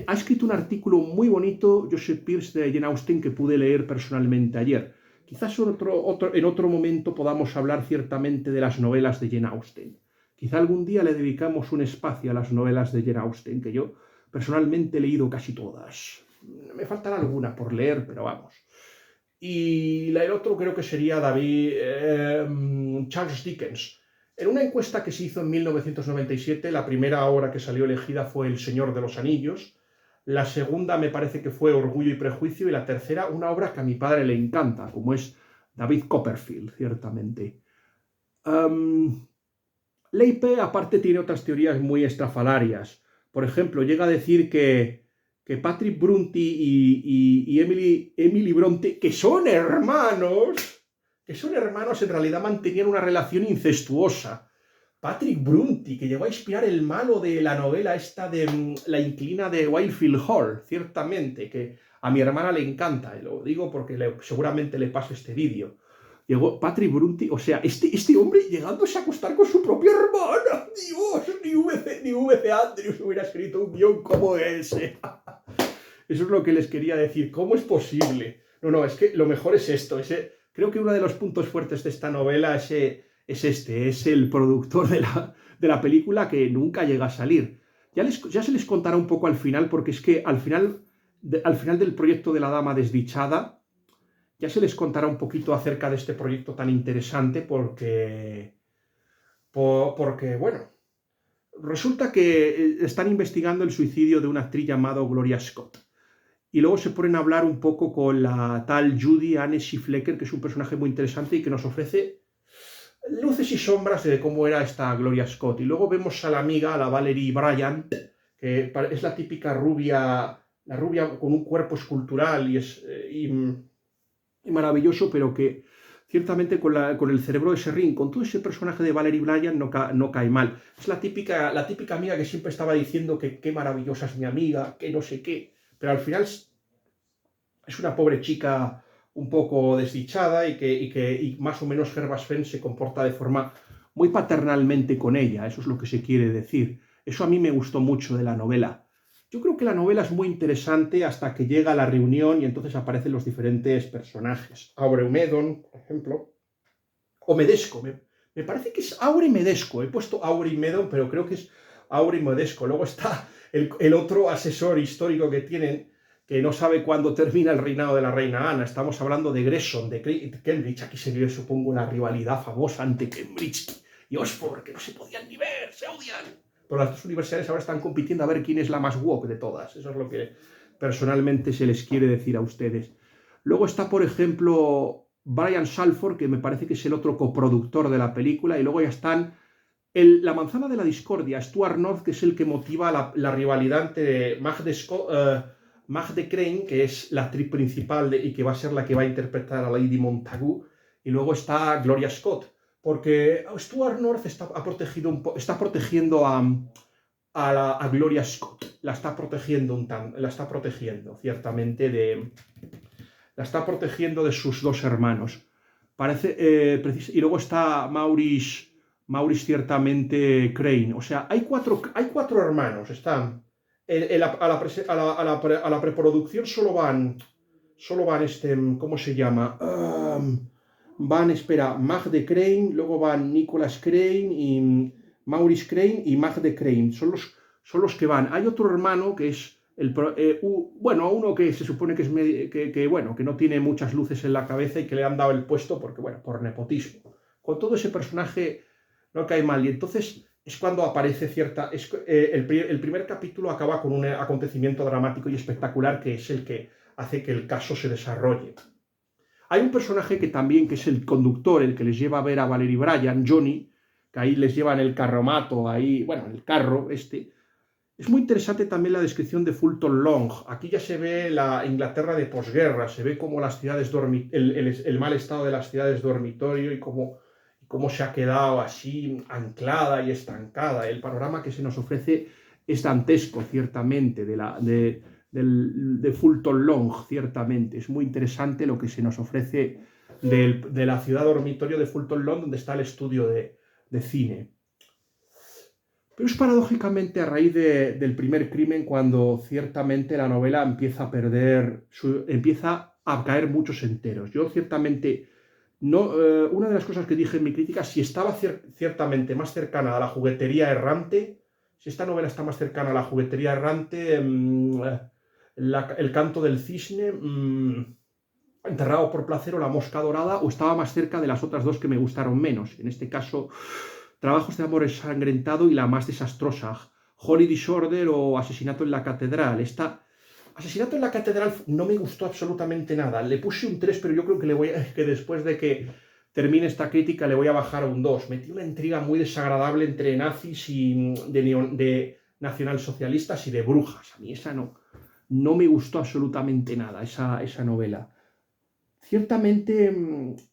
Ha escrito un artículo muy bonito, Joseph Pearce, de Jane Austen, que pude leer personalmente ayer. Quizás en otro momento podamos hablar ciertamente de las novelas de Jane Austen. Quizá algún día le dedicamos un espacio a las novelas de Jane Austen, que yo personalmente he leído casi todas. Me faltará alguna por leer, pero vamos. Y el otro creo que sería Charles Dickens. En una encuesta que se hizo en 1997, la primera obra que salió elegida fue El Señor de los Anillos, la segunda me parece que fue Orgullo y Prejuicio, y la tercera una obra que a mi padre le encanta, como es David Copperfield, ciertamente. Leipe, aparte, tiene otras teorías muy estrafalarias. Por ejemplo, llega a decir que Patrick Bronte y Emily Bronte, que son hermanos, en realidad mantenían una relación incestuosa. Patrick Bronte, que llegó a inspirar el malo de la novela esta de La inquilina de Wildfield Hall, ciertamente, que a mi hermana le encanta, y lo digo porque seguramente le paso este vídeo. Llegó Patrick Bronte, o sea, este hombre llegándose a acostar con su propia hermana. Dios, ni V.C. Andrews hubiera escrito un guión como ese. Eso es lo que les quería decir. ¿Cómo es posible? No, es que lo mejor es esto. Creo que uno de los puntos fuertes de esta novela es el productor de la película, que nunca llega a salir. Ya se les contará un poco al final, porque es que al final del proyecto de La Dama Desdichada, ya se les contará un poquito acerca de este proyecto tan interesante, porque bueno, resulta que están investigando el suicidio de una actriz llamada Gloria Scott. Y luego se ponen a hablar un poco con la tal Judy Anne Flecker, que es un personaje muy interesante y que nos ofrece luces y sombras de cómo era esta Gloria Scott. Y luego vemos a la amiga, a la Valerie Bryant, que es la típica rubia, la rubia con un cuerpo escultural y maravilloso, pero que ciertamente con el cerebro de serrín, con todo ese personaje de Valerie Bryant, no cae mal. Es la típica amiga que siempre estaba diciendo que qué maravillosa es mi amiga, que no sé qué, pero al final es una pobre chica un poco desdichada, y más o menos Gervas Fenn se comporta de forma muy paternalmente con ella, eso es lo que se quiere decir. Eso a mí me gustó mucho de la novela. Yo creo que la novela es muy interesante hasta que llega a la reunión y entonces aparecen los diferentes personajes. Auremedon, por ejemplo, o Medesco. Me parece que es Aure Medesco. He puesto Aure y Medon, pero creo que es Aure y Medesco. Luego está el otro asesor histórico que tienen, que no sabe cuándo termina el reinado de la reina Ana. Estamos hablando de Gresham, de Cambridge. Aquí se vive, supongo, una rivalidad famosa entre Cambridge y Oxford, que no se podían ni ver, se odian. Pero las dos universidades ahora están compitiendo a ver quién es la más woke de todas. Eso es lo que personalmente se les quiere decir a ustedes. Luego está, por ejemplo, Brian Salford, que me parece que es el otro coproductor de la película, y luego ya están la manzana de la discordia, Stuart North, que es el que motiva la rivalidad entre Magde Crane, que es la actriz principal y que va a ser la que va a interpretar a Lady Montagu, y luego está Gloria Scott, porque Stuart North está protegiendo a Gloria Scott, la está protegiendo ciertamente la está protegiendo de sus dos hermanos. Y luego está Maurice ciertamente Crane. O sea, hay cuatro hermanos. Están a la preproducción solo van ¿cómo se llama? Magde Crane, luego van Nicholas Crane y Maurice Crane y Magde Crane. Son los que van. Hay otro hermano que es uno que se supone que es que no tiene muchas luces en la cabeza y que le han dado el puesto porque, por nepotismo. Con todo ese personaje no cae mal. Y entonces es cuando aparece el primer capítulo acaba con un acontecimiento dramático y espectacular que es el que hace que el caso se desarrolle. Hay un personaje que también, que es el conductor, el que les lleva a ver a Valerie Bryan, Johnny, que ahí les lleva en el carromato, en el carro este. Es muy interesante también la descripción de Fulton Long. Aquí ya se ve la Inglaterra de posguerra, se ve cómo las ciudades el mal estado de las ciudades dormitorio y cómo se ha quedado así anclada y estancada. El panorama que se nos ofrece es dantesco, ciertamente, de Fulton Long, ciertamente. Es muy interesante lo que se nos ofrece de la ciudad dormitorio de Fulton Long, donde está el estudio de cine. Pero es paradójicamente a raíz del primer crimen cuando ciertamente la novela empieza a caer muchos enteros. Yo ciertamente, una de las cosas que dije en mi crítica, si estaba ciertamente más cercana a la juguetería errante, si esta novela está más cercana a la juguetería errante, el canto del cisne, Enterrado por placer o La mosca dorada, o estaba más cerca de las otras dos que me gustaron menos. En este caso, Trabajos de amor ensangrentado y la más desastrosa, Holy Disorder o Asesinato en la catedral. Asesinato en la catedral no me gustó absolutamente nada. Le puse un 3, pero yo creo que después de que termine esta crítica le voy a bajar a un 2. Metí una intriga muy desagradable entre nazis y de nacionalsocialistas y de brujas. A mí esa no me gustó absolutamente nada, esa novela. Ciertamente,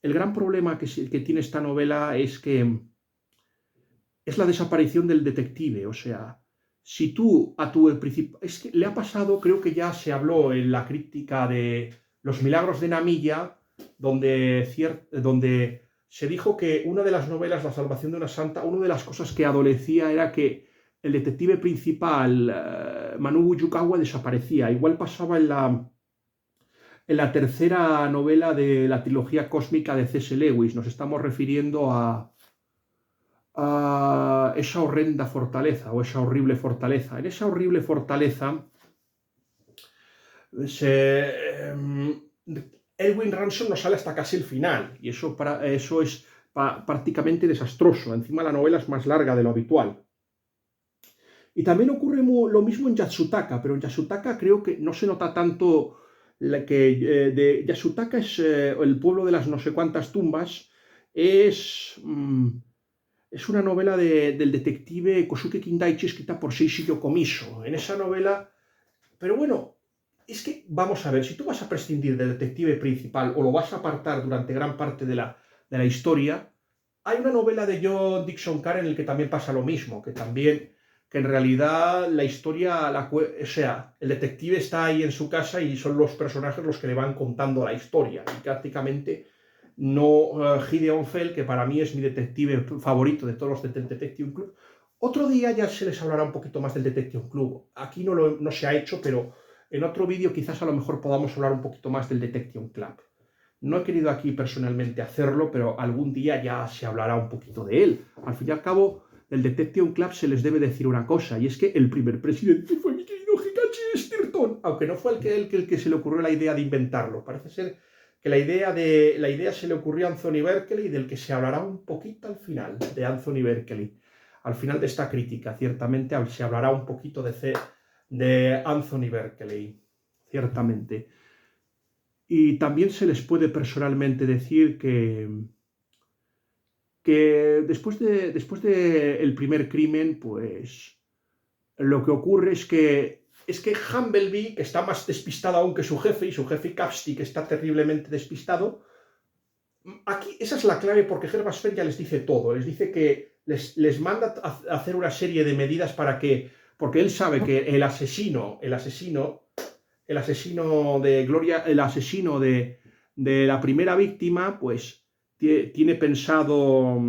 el gran problema que tiene esta novela es que es la desaparición del detective. O sea, si tú es que le ha pasado, creo que ya se habló en la crítica de Los milagros de Namilla, donde se dijo que una de las novelas, La salvación de una santa, una de las cosas que adolecía era que el detective principal, Manobu Yukawa, desaparecía. Igual pasaba en la tercera novela de la trilogía cósmica de C.S. Lewis. Nos estamos refiriendo a esa horrenda fortaleza o esa horrible fortaleza. En esa horrible fortaleza Elwin Ransom no sale hasta casi el final y eso es prácticamente desastroso. Encima la novela es más larga de lo habitual. Y también ocurre lo mismo en Yatsutaka, pero en Yatsutaka creo que no se nota tanto de Yatsutaka es el pueblo de las no sé cuántas tumbas. Es una novela del detective Kosuke Kindaichi escrita por Seishiro Komiso. En esa novela, pero bueno, es que vamos a ver, si tú vas a prescindir del detective principal o lo vas a apartar durante gran parte de la historia, hay una novela de John Dixon Carr en el que también pasa lo mismo, que en realidad la historia, o sea, el detective está ahí en su casa y son los personajes los que le van contando la historia. Y prácticamente no Gideon Fell, que para mí es mi detective favorito de todos los del Detective Club. Otro día ya se les hablará un poquito más del Detective Club. Aquí no se ha hecho, pero en otro vídeo quizás a lo mejor podamos hablar un poquito más del Detective Club. No he querido aquí personalmente hacerlo, pero algún día ya se hablará un poquito de él. Al fin y al cabo, del Detective Club se les debe decir una cosa, y es que el primer presidente fue mi querido G.K. Chesterton, aunque no fue el que se le ocurrió la idea de inventarlo. Parece ser que la idea se le ocurrió a Anthony Berkeley, del que se hablará un poquito al final, de Anthony Berkeley. Al final de esta crítica, ciertamente se hablará un poquito de Anthony Berkeley, ciertamente. Y también se les puede personalmente decir que después de el primer crimen, pues lo que ocurre es que Humblebee, que está más despistado aún que su jefe, y su jefe Capsti, que está terriblemente despistado, aquí esa es la clave, porque Hermas Fenn ya les dice todo, les dice que les manda a hacer una serie de medidas para que, porque él sabe que el asesino de Gloria, el asesino de la primera víctima, pues tiene pensado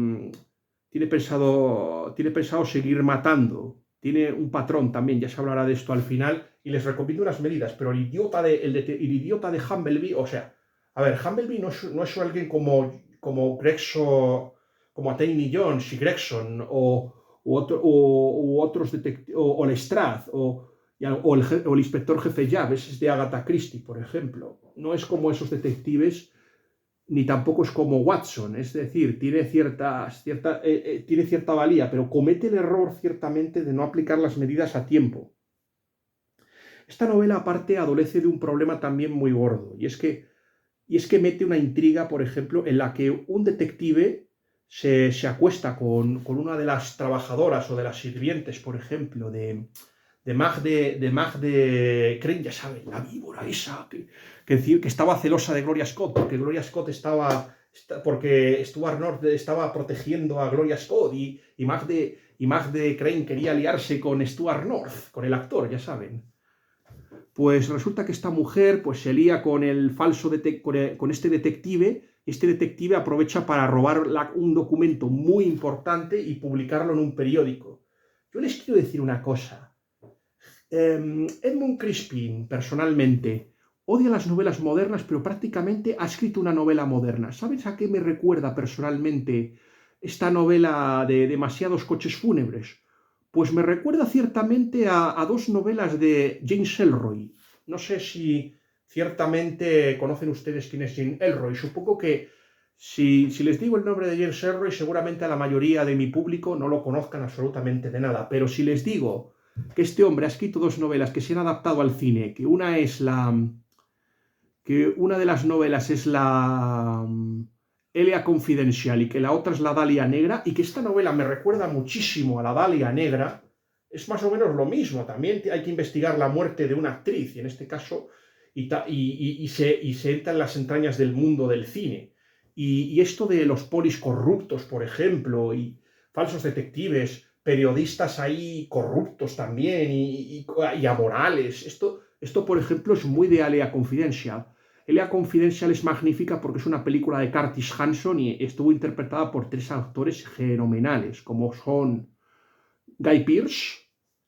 seguir matando. Tiene un patrón también, ya se hablará de esto al final, y les recomiendo unas medidas, pero el idiota de Humblebee, o sea, a ver, Humblebee no es alguien como Gregson, como Attorney Jones y Gregson, u otros detectives, o Lestrade, o el inspector jefe Llaves, es de Agatha Christie, por ejemplo. No es como esos detectives, ni tampoco es como Watson, es decir, tiene cierta valía, pero comete el error ciertamente de no aplicar las medidas a tiempo. Esta novela aparte adolece de un problema también muy gordo, y es que mete una intriga, por ejemplo, en la que un detective se acuesta con una de las trabajadoras o de las sirvientes, por ejemplo, de Magde Crane, ya saben, la víbora esa, que estaba celosa de Gloria Scott, porque Gloria Scott porque Stuart North estaba protegiendo a Gloria Scott, y Magde Crane quería aliarse con Stuart North, con el actor, ya saben. Pues resulta que esta mujer pues, se lía con el falso con este detective, y este detective aprovecha para robar un documento muy importante y publicarlo en un periódico. Yo les quiero decir una cosa. Edmund Crispin, personalmente, odia las novelas modernas, pero prácticamente ha escrito una novela moderna. ¿Sabes a qué me recuerda personalmente esta novela de Demasiados coches fúnebres? Pues me recuerda ciertamente a dos novelas de James Ellroy. No sé si ciertamente conocen ustedes quién es James Ellroy. Supongo que si les digo el nombre de James Ellroy, seguramente a la mayoría de mi público no lo conozcan absolutamente de nada. Pero si les digo que este hombre ha escrito dos novelas que se han adaptado al cine, que una de las novelas es la Elia Confidential y que la otra es la Dalia Negra, y que esta novela me recuerda muchísimo a la Dalia Negra, es más o menos lo mismo. También hay que investigar la muerte de una actriz, y en este caso se entra en las entrañas del mundo del cine. Y esto de los polis corruptos, por ejemplo, y falsos detectives, periodistas ahí corruptos también y amorales. Esto, por ejemplo, es muy de Alea Confidential. Alea Confidential es magnífica porque es una película de Curtis Hanson y estuvo interpretada por tres actores fenomenales, como son Guy Pearce,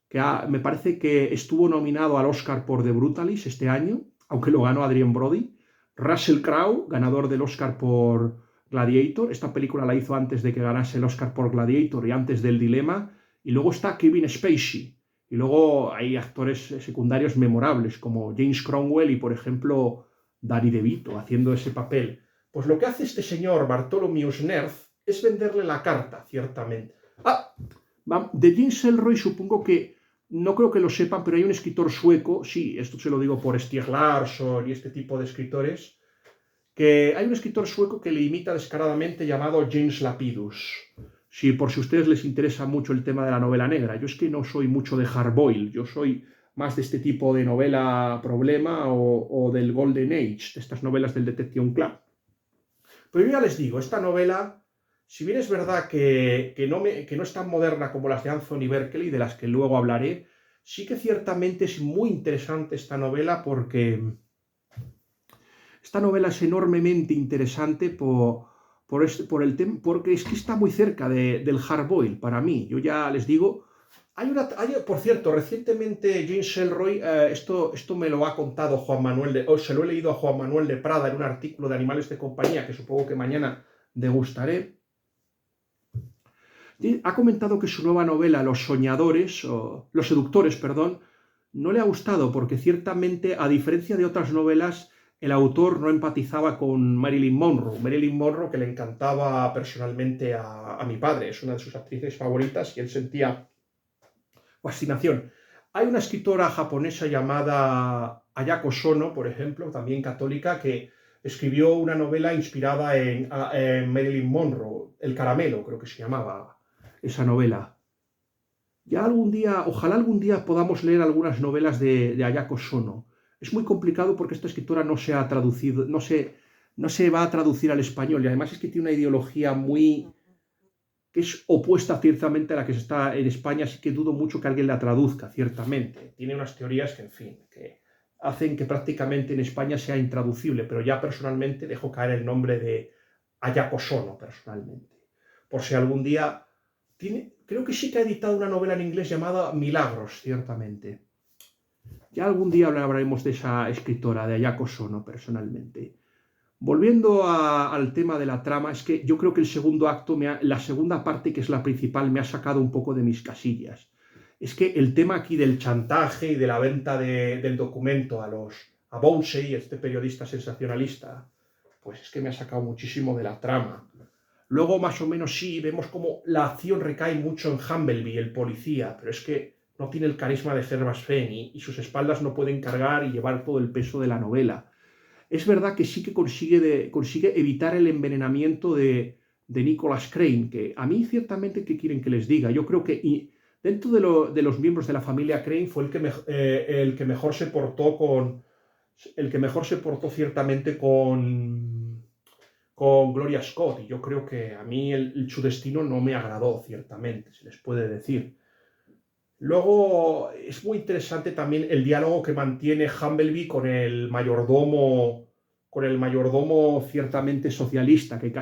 que me parece que estuvo nominado al Oscar por The Brutalist este año, aunque lo ganó Adrien Brody. Russell Crowe, ganador del Oscar por Gladiator. Esta película la hizo antes de que ganase el Oscar por Gladiator y antes del Dilema. Y luego está Kevin Spacey. Y luego hay actores secundarios memorables como James Cromwell y, por ejemplo, Danny DeVito haciendo ese papel. Pues lo que hace este señor Bartholomew Nerth es venderle la carta, ciertamente. De James Ellroy supongo que, no creo que lo sepan, pero hay un escritor sueco, sí, esto se lo digo por Stieg Larsson y este tipo de escritores, que hay un escritor sueco que le imita descaradamente llamado James Lapidus. Sí, por si a ustedes les interesa mucho el tema de la novela negra. Yo es que no soy mucho de hardboiled, yo soy más de este tipo de novela problema o del Golden Age, de estas novelas del Detective Club. Pero yo ya les digo, esta novela, si bien es verdad que no es tan moderna como las de Anthony Berkeley, de las que luego hablaré, sí que ciertamente es muy interesante esta novela porque esta novela es enormemente interesante porque es que está muy cerca del hardboil para mí. Yo ya les digo, por cierto, recientemente James Ellroy, esto me lo ha contado Juan Manuel o se lo he leído a Juan Manuel de Prada en un artículo de Animales de Compañía, que supongo que mañana degustaré. Ha comentado que su nueva novela, Los seductores, perdón, no le ha gustado porque ciertamente, a diferencia de otras novelas, el autor no empatizaba con Marilyn Monroe. Marilyn Monroe, que le encantaba personalmente a mi padre, es una de sus actrices favoritas y él sentía fascinación. Hay una escritora japonesa llamada Ayako Sono, por ejemplo, también católica, que escribió una novela inspirada en Marilyn Monroe, El caramelo, creo que se llamaba esa novela. Ya algún día, ojalá algún día podamos leer algunas novelas de Ayako Sono. Es muy complicado porque esta escritora no se ha traducido, no se va a traducir al español y además es que tiene una ideología que es opuesta ciertamente a la que se está en España, así que dudo mucho que alguien la traduzca, ciertamente. Tiene unas teorías que, en fin, que hacen que prácticamente en España sea intraducible, pero ya personalmente dejo caer el nombre de Ayako Sono, personalmente. Por si algún día creo que sí que ha editado una novela en inglés llamada Milagros, ciertamente. Ya algún día hablaremos de esa escritora, de Ayako Sono, personalmente. Volviendo al tema de la trama, es que yo creo que el segundo acto, la segunda parte, que es la principal, me ha sacado un poco de mis casillas. Es que el tema aquí del chantaje y de la venta del documento a Bouncy, este periodista sensacionalista, pues es que me ha sacado muchísimo de la trama. Luego, más o menos, sí, vemos como la acción recae mucho en Humblebee, el policía, pero es que no tiene el carisma de Hermas Fenn y sus espaldas no pueden cargar y llevar todo el peso de la novela. Es verdad que sí que consigue evitar el envenenamiento de Nicholas Crane, que a mí ciertamente, ¿qué quieren que les diga? Yo creo que dentro de los miembros de la familia Crane fue el que mejor se portó ciertamente con Gloria Scott, y yo creo que a mí su destino no me agradó, ciertamente, se les puede decir. Luego es muy interesante también el diálogo que mantiene Humblebee con el mayordomo ciertamente socialista, que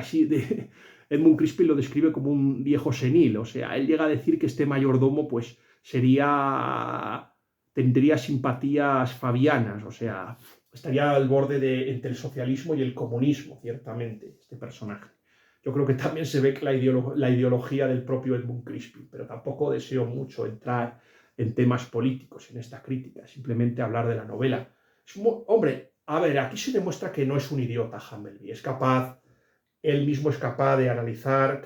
Edmund Crispin lo describe como un viejo senil. O sea, él llega a decir que este mayordomo pues tendría simpatías fabianas, o sea, estaría al borde entre el socialismo y el comunismo, ciertamente, este personaje. Yo creo que también se ve la ideología del propio Edmund Crispin, pero tampoco deseo mucho entrar en temas políticos en esta crítica, simplemente hablar de la novela. Hombre, a ver, aquí se demuestra que no es un idiota Humblebee, él mismo es capaz de analizar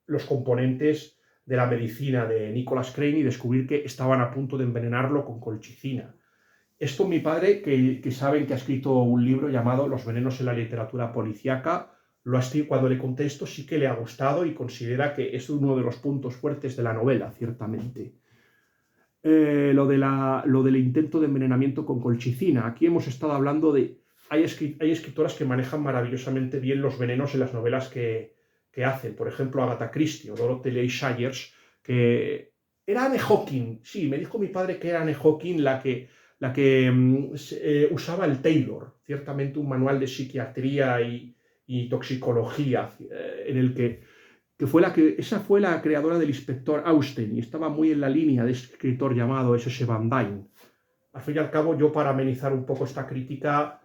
los componentes de la medicina de Nicholas Crane y descubrir que estaban a punto de envenenarlo con colchicina. Esto mi padre, que saben que ha escrito un libro llamado Los venenos en la literatura policíaca, cuando le conté esto sí que le ha gustado y considera que es uno de los puntos fuertes de la novela, ciertamente. Lo del intento de envenenamiento con colchicina. Aquí hemos estado hablando de... Hay escritoras que manejan maravillosamente bien los venenos en las novelas que hacen. Por ejemplo, Agatha Christie o Dorothy Leigh Sayers, que era Anne Hawking. Sí, me dijo mi padre que era Anne Hawking la que usaba el Taylor, ciertamente un manual de psiquiatría y toxicología, en el esa fue la creadora del inspector Austen y estaba muy en la línea de ese escritor llamado S.S. Van Dyne. Al fin y al cabo, yo para amenizar un poco esta crítica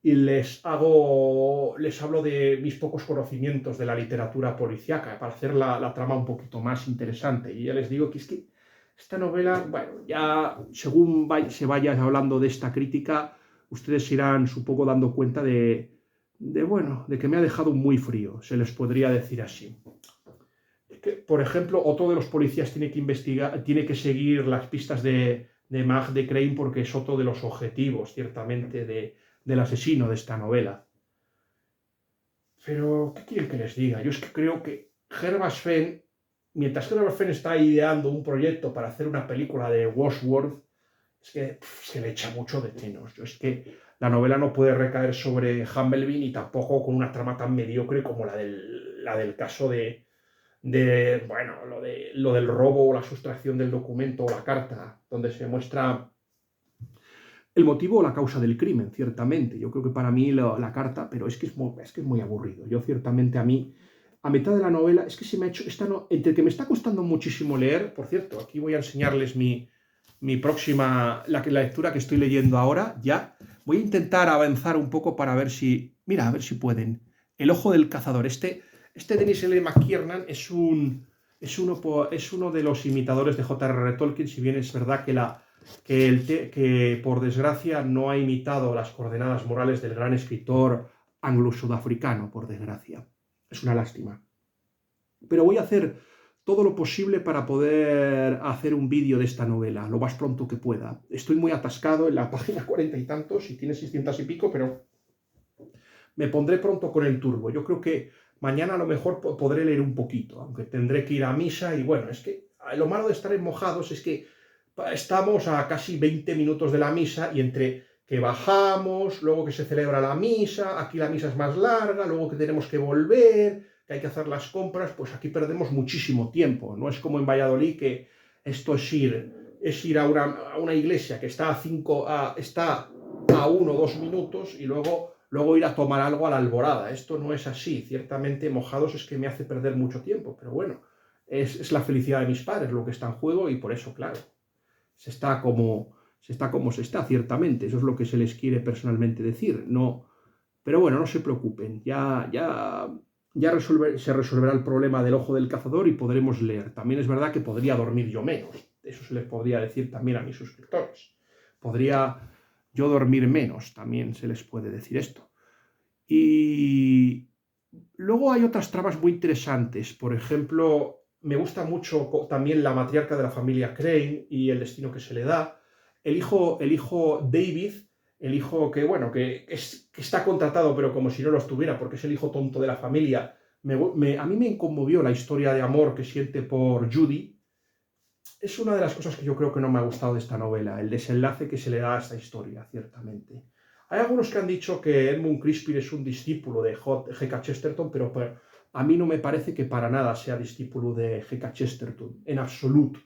y les hablo de mis pocos conocimientos de la literatura policíaca para hacer la trama un poquito más interesante. Y ya les digo que es que esta novela, bueno, ya según se vaya hablando de esta crítica, ustedes se irán un poco dando cuenta de que me ha dejado muy frío, se les podría decir así. Por ejemplo, otro de los policías tiene que seguir las pistas de Mag de Crane porque es otro de los objetivos, ciertamente, del asesino de esta novela. Pero, ¿qué quieren que les diga? Yo es que creo que mientras Hermas Fenn está ideando un proyecto para hacer una película de Wordsworth, es que se le echa mucho de menos. Es que la novela no puede recaer sobre Humblebee ni tampoco con una trama tan mediocre como la del caso bueno, lo del robo o la sustracción del documento o la carta, donde se muestra El motivo o la causa del crimen, ciertamente. Yo creo que para mí la carta, pero es que es muy aburrido. Yo ciertamente a mí, a mitad de la novela, es que se me ha hecho, entre que me está costando muchísimo leer, por cierto, aquí voy a enseñarles mi próxima, la lectura que estoy leyendo ahora, ya. Voy a intentar avanzar un poco para ver si, mira, a ver si pueden. El ojo del cazador. Este Dennis L. McKiernan es uno de los imitadores de J.R.R. Tolkien, si bien es verdad que por desgracia no ha imitado las coordenadas morales del gran escritor anglo-sudafricano, por desgracia. Es una lástima. Pero voy a hacer todo lo posible para poder hacer un vídeo de esta novela, lo más pronto que pueda. Estoy muy atascado en la página 40 y tantos, y tiene 600 y pico, pero me pondré pronto con el turbo. Yo creo que mañana a lo mejor podré leer un poquito, aunque tendré que ir a misa, y bueno, es que lo malo de estar en Mojados es que estamos a casi 20 minutos de la misa, y entre que bajamos, luego que se celebra la misa, aquí la misa es más larga, luego que tenemos que volver, que hay que hacer las compras, pues aquí perdemos muchísimo tiempo. No es como en Valladolid, que esto es ir a una iglesia que está está a 1 o 2 minutos, y luego ir a tomar algo a la Alborada. Esto no es así. Ciertamente Mojados es que me hace perder mucho tiempo, pero bueno, es la felicidad de mis padres lo que está en juego, y por eso, claro, se está, ciertamente. Eso es lo que se les quiere personalmente decir. No, pero bueno, no se preocupen. Se resolverá el problema del ojo del cazador y podremos leer. También es verdad que podría dormir yo menos. Eso se les podría decir también a mis suscriptores. Podría yo dormir menos, también se les puede decir esto. Y luego hay otras tramas muy interesantes. Por ejemplo, me gusta mucho también la matriarca de la familia Crane y el destino que se le da. El hijo David, el hijo que, bueno, que está contratado, pero como si no lo estuviera, porque es el hijo tonto de la familia. A mí me conmovió la historia de amor que siente por Judy. Es una de las cosas que yo creo que no me ha gustado de esta novela, el desenlace que se le da a esta historia, ciertamente. Hay algunos que han dicho que Edmund Crispin es un discípulo de G.K. Chesterton, pero a mí no me parece que para nada sea discípulo de G.K. Chesterton, en absoluto.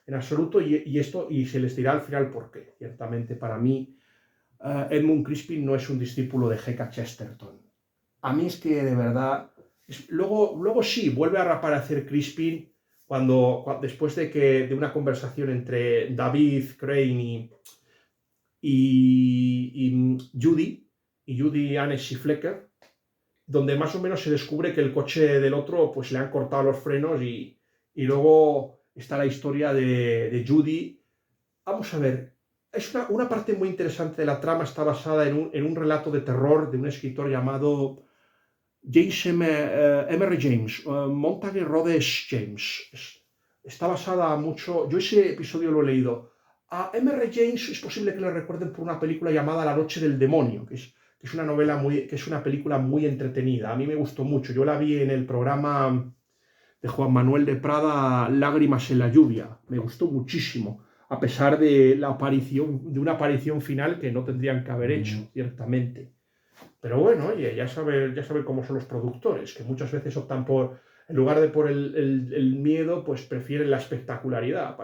En absoluto, y se les dirá al final por qué. Ciertamente, para mí, Edmund Crispin no es un discípulo de G.K. Chesterton. A mí es que, de verdad... Luego sí, vuelve a reaparecer Crispin después de una conversación entre David Crane y Judy Annecy Flecker, donde más o menos se descubre que el coche del otro pues le han cortado los frenos, y luego está la historia de Judy. Vamos a ver, es una parte muy interesante de la trama. Está basada en un relato de terror de un escritor llamado Emery James, Montague Rhodes James. Está basada mucho... Yo ese episodio lo he leído. A Emery James es posible que le recuerden por una película llamada La Noche del Demonio, que es una novela que es una película muy entretenida. A mí me gustó mucho. Yo la vi en el programa de Juan Manuel de Prada, Lágrimas en la lluvia. Me gustó muchísimo, a pesar de una aparición final que no tendrían que haber hecho, ciertamente. Pero bueno, oye, ya saben cómo son los productores, que muchas veces optan en lugar de por el miedo, pues prefieren la espectacularidad,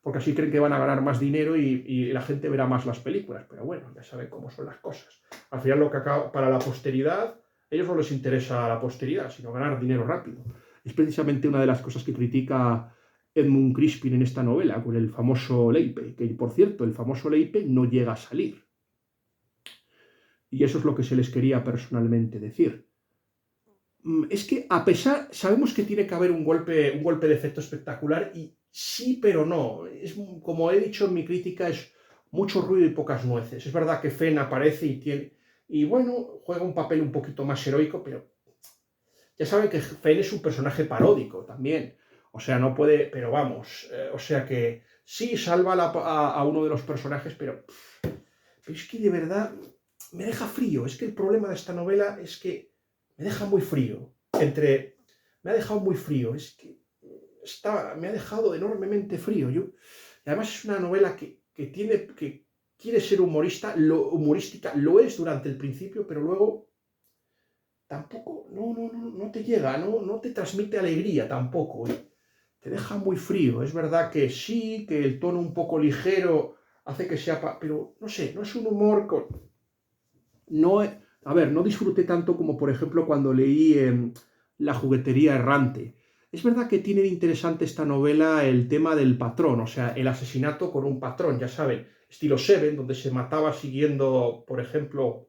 porque así creen que van a ganar más dinero, y la gente verá más las películas. Pero bueno, ya saben cómo son las cosas. Al final, para la posteridad, a ellos no les interesa la posteridad, sino ganar dinero rápido. Es precisamente una de las cosas que critica Edmund Crispin en esta novela, con el famoso Leipe, que por cierto, el famoso Leipe no llega a salir. Y eso es lo que se les quería personalmente decir. Es que sabemos que tiene que haber un golpe de efecto espectacular, y sí, pero no. Como he dicho en mi crítica, es mucho ruido y pocas nueces. Es verdad que Fenn aparece y bueno, juega un papel un poquito más heroico, pero ya saben que Fenn es un personaje paródico también. O sea, no puede, pero vamos, o sea que sí salva a uno de los personajes, pero es que de verdad me deja frío. Es que el problema de esta novela es que me deja muy frío. Me ha dejado muy frío. Es que me ha dejado enormemente frío. Y además es una novela que quiere ser humorística, lo es durante el principio, pero luego tampoco, no te llega, no te transmite alegría tampoco. Te deja muy frío. Es verdad que sí, que el tono un poco ligero hace que sea... Pero, no sé, no es un humor con... No, a ver, no disfruté tanto como, por ejemplo, cuando leí La juguetería errante. Es verdad que tiene de interesante esta novela el tema del patrón, o sea, el asesinato con un patrón, ya saben, estilo Seven, donde se mataba siguiendo, por ejemplo,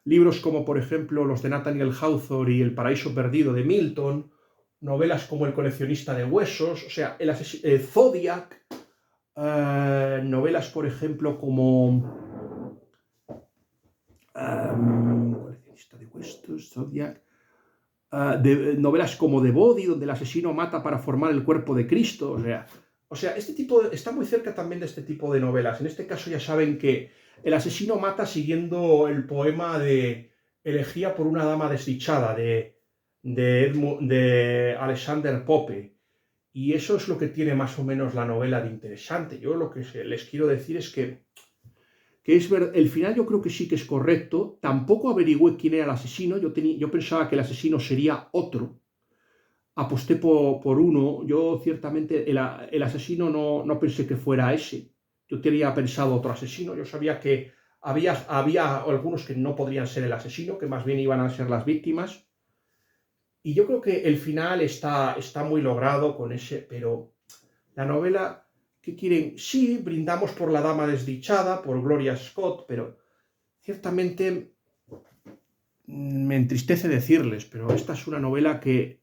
libros como, por ejemplo, los de Nathaniel Hawthorne y El paraíso perdido de Milton, novelas como El coleccionista de huesos, o sea, Zodiac, novelas, por ejemplo, como coleccionista de huesos, Zodiac, novelas como The Body, donde el asesino mata para formar el cuerpo de Cristo, este tipo está muy cerca también de este tipo de novelas. En este caso ya saben que el asesino mata siguiendo el poema de Elegía por una dama desdichada de Alexander Pope. Y eso es lo que tiene más o menos la novela de interesante. Yo lo que les quiero decir es que es ver, el final yo creo que sí que es correcto. Tampoco averigüé quién era el asesino. Yo pensaba que el asesino sería otro. Aposté por uno. Yo ciertamente el asesino no pensé que fuera ese. Yo tenía pensado otro asesino. Yo sabía que había algunos que no podrían ser el asesino, que más bien iban a ser las víctimas. Y yo creo que el final está muy logrado con ese, pero la novela, ¿qué quieren? Sí, brindamos por la dama desdichada, por Gloria Scott, pero ciertamente me entristece decirles, pero esta es una novela que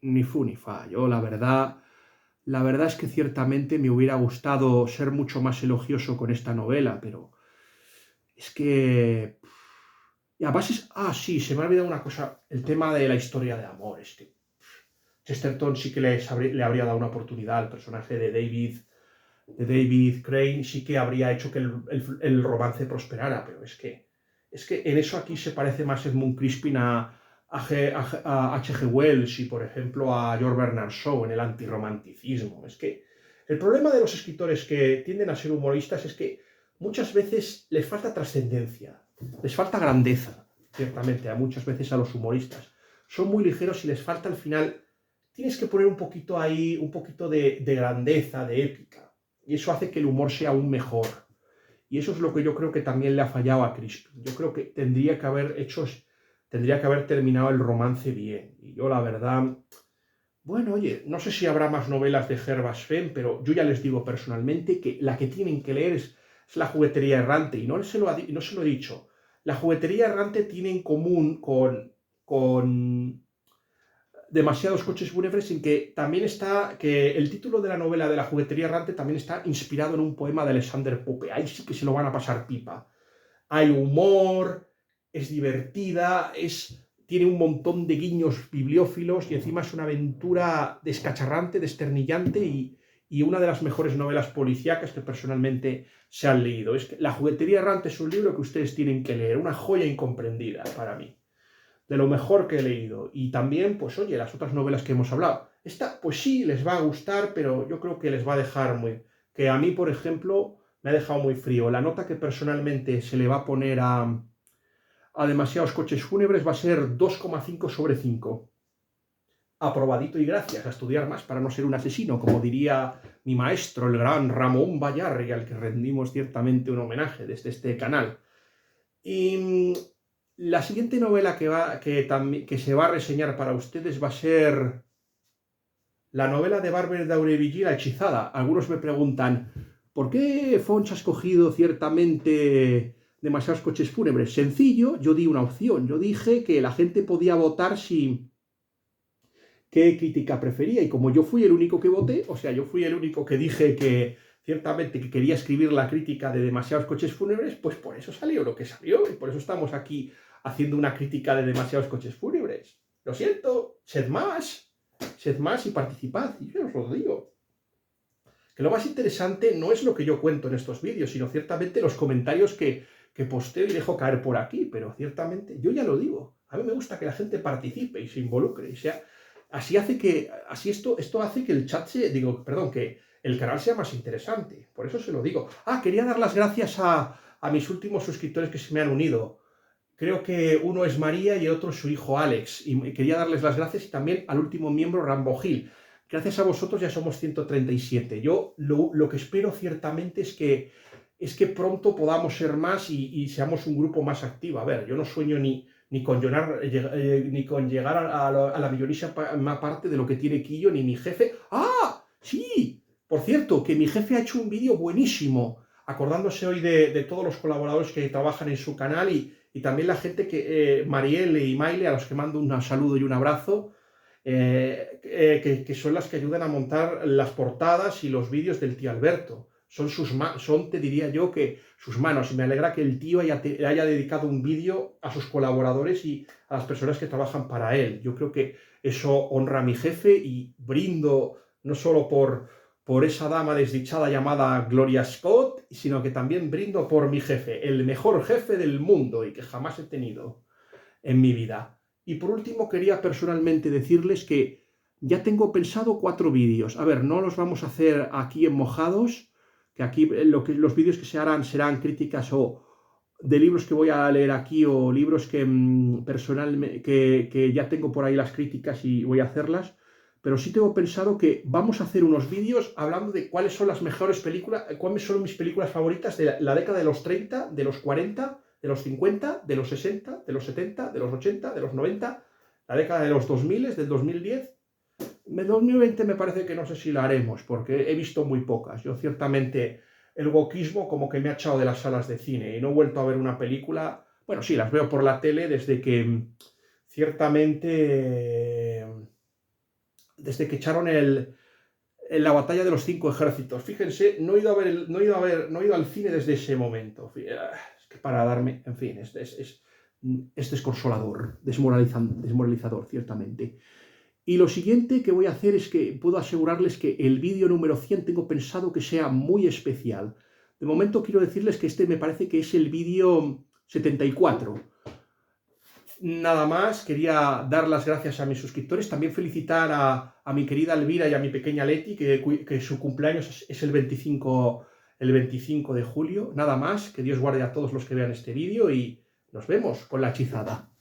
ni fu ni fa. Yo, la verdad es que ciertamente me hubiera gustado ser mucho más elogioso con esta novela, pero es que... Y además sí, se me ha olvidado una cosa, el tema de la historia de amor. Chesterton sí que le habría dado una oportunidad al personaje de David Crane, sí que habría hecho que el romance prosperara, pero es que en eso aquí se parece más Edmund Crispin a H.G. Wells y, por ejemplo, a George Bernard Shaw en el antirromanticismo. Es que el problema de los escritores que tienden a ser humoristas es que muchas veces les falta trascendencia, les falta grandeza, ciertamente, muchas veces a los humoristas. Son muy ligeros y les falta al final. Tienes que poner un poquito ahí, un poquito de grandeza, de épica. Y eso hace que el humor sea aún mejor. Y eso es lo que yo creo que también le ha fallado a Crispin. Yo creo que tendría que haber terminado el romance bien. Y yo la verdad, bueno, oye, no sé si habrá más novelas de Herb Sven, pero yo ya les digo personalmente que la que tienen que leer es La juguetería errante. Y no se lo he dicho. La juguetería errante tiene en común con Demasiados coches fúnebres, en que también que el título de la novela de La juguetería errante también está inspirado en un poema de Alexander Pope. Ahí sí que se lo van a pasar pipa. Hay humor, es divertida, tiene un montón de guiños bibliófilos y encima es una aventura descacharrante, desternillante y una de las mejores novelas policíacas que personalmente se han leído. La juguetería errante es un libro que ustedes tienen que leer, una joya incomprendida para mí, de lo mejor que he leído. Y también, pues oye, las otras novelas que hemos hablado. Esta, pues sí, les va a gustar, pero yo creo que les va a dejar que a mí, por ejemplo, me ha dejado muy frío. La nota que personalmente se le va a poner a Demasiados coches fúnebres va a ser 2,5 sobre 5. Aprobadito y gracias, a estudiar más para no ser un asesino, como diría mi maestro, el gran Ramón Bayarri, al que rendimos ciertamente un homenaje desde este canal. Y la siguiente novela que se va a reseñar para ustedes va a ser la novela de Barbara d'Aurevilly, La hechizada. Algunos me preguntan, ¿por qué Fons ha escogido ciertamente Demasiados coches fúnebres? Sencillo, yo di una opción. Yo dije que la gente podía votar qué crítica prefería. Y como yo fui el único que voté, o sea, yo fui el único que dije que ciertamente que quería escribir la crítica de Demasiados coches fúnebres, pues por eso salió lo que salió. Y por eso estamos aquí haciendo una crítica de Demasiados coches fúnebres. Lo siento, sed más y participad. Y yo os lo digo. Que lo más interesante no es lo que yo cuento en estos vídeos, sino ciertamente los comentarios que posteo y dejo caer por aquí. Pero ciertamente, yo ya lo digo, a mí me gusta que la gente participe y se involucre. Y sea, esto hace que el chat que el canal sea más interesante. Por eso se lo digo. Quería dar las gracias a mis últimos suscriptores que se me han unido. Creo que uno es María y el otro es su hijo Alex. Y quería darles las gracias y también al último miembro, Rambo Gil. Gracias a vosotros ya somos 137. Yo lo que espero ciertamente es que pronto podamos ser más y seamos un grupo más activo. A ver, yo no sueño ni con llegar a la millonísima parte de lo que tiene Quillo, ni mi jefe. ¡Ah! Sí, por cierto, que mi jefe ha hecho un vídeo buenísimo, acordándose hoy de todos los colaboradores que trabajan en su canal y también la gente Marielle y Maile, a los que mando un saludo y un abrazo, que son las que ayudan a montar las portadas y los vídeos del tío Alberto. Son, te diría yo, que sus manos, y me alegra que el tío haya dedicado un vídeo a sus colaboradores y a las personas que trabajan para él. Yo creo que eso honra a mi jefe y brindo no solo por esa dama desdichada llamada Gloria Scott, sino que también brindo por mi jefe, el mejor jefe del mundo y que jamás he tenido en mi vida. Y por último, quería personalmente decirles que ya tengo pensado 4 vídeos. A ver, no los vamos a hacer aquí en mojados, que aquí los vídeos que se harán serán críticas o de libros que voy a leer aquí o libros que personalmente que ya tengo por ahí las críticas y voy a hacerlas. Pero sí tengo pensado que vamos a hacer unos vídeos hablando de cuáles son las mejores películas, cuáles son mis películas favoritas de la década de los 30, de los 40, de los 50, de los 60, de los 70, de los 80, de los 90, la década de los 2000, del 2010. En 2020 me parece que no sé si la haremos, porque he visto muy pocas. Yo ciertamente el wokismo como que me ha echado de las salas de cine y no he vuelto a ver una película. Bueno, sí, las veo por la tele desde que ciertamente desde que echaron la batalla de los 5 ejércitos. Fíjense, no he ido al cine desde ese momento. Es que para darme, en fin, es desconsolador, desmoralizador, ciertamente. Y lo siguiente que voy a hacer es que puedo asegurarles que el vídeo número 100 tengo pensado que sea muy especial. De momento quiero decirles que este me parece que es el vídeo 74. Nada más, quería dar las gracias a mis suscriptores, también felicitar a mi querida Elvira y a mi pequeña Leti, que su cumpleaños es el 25 de julio. Nada más, que Dios guarde a todos los que vean este vídeo y nos vemos con la hechizada.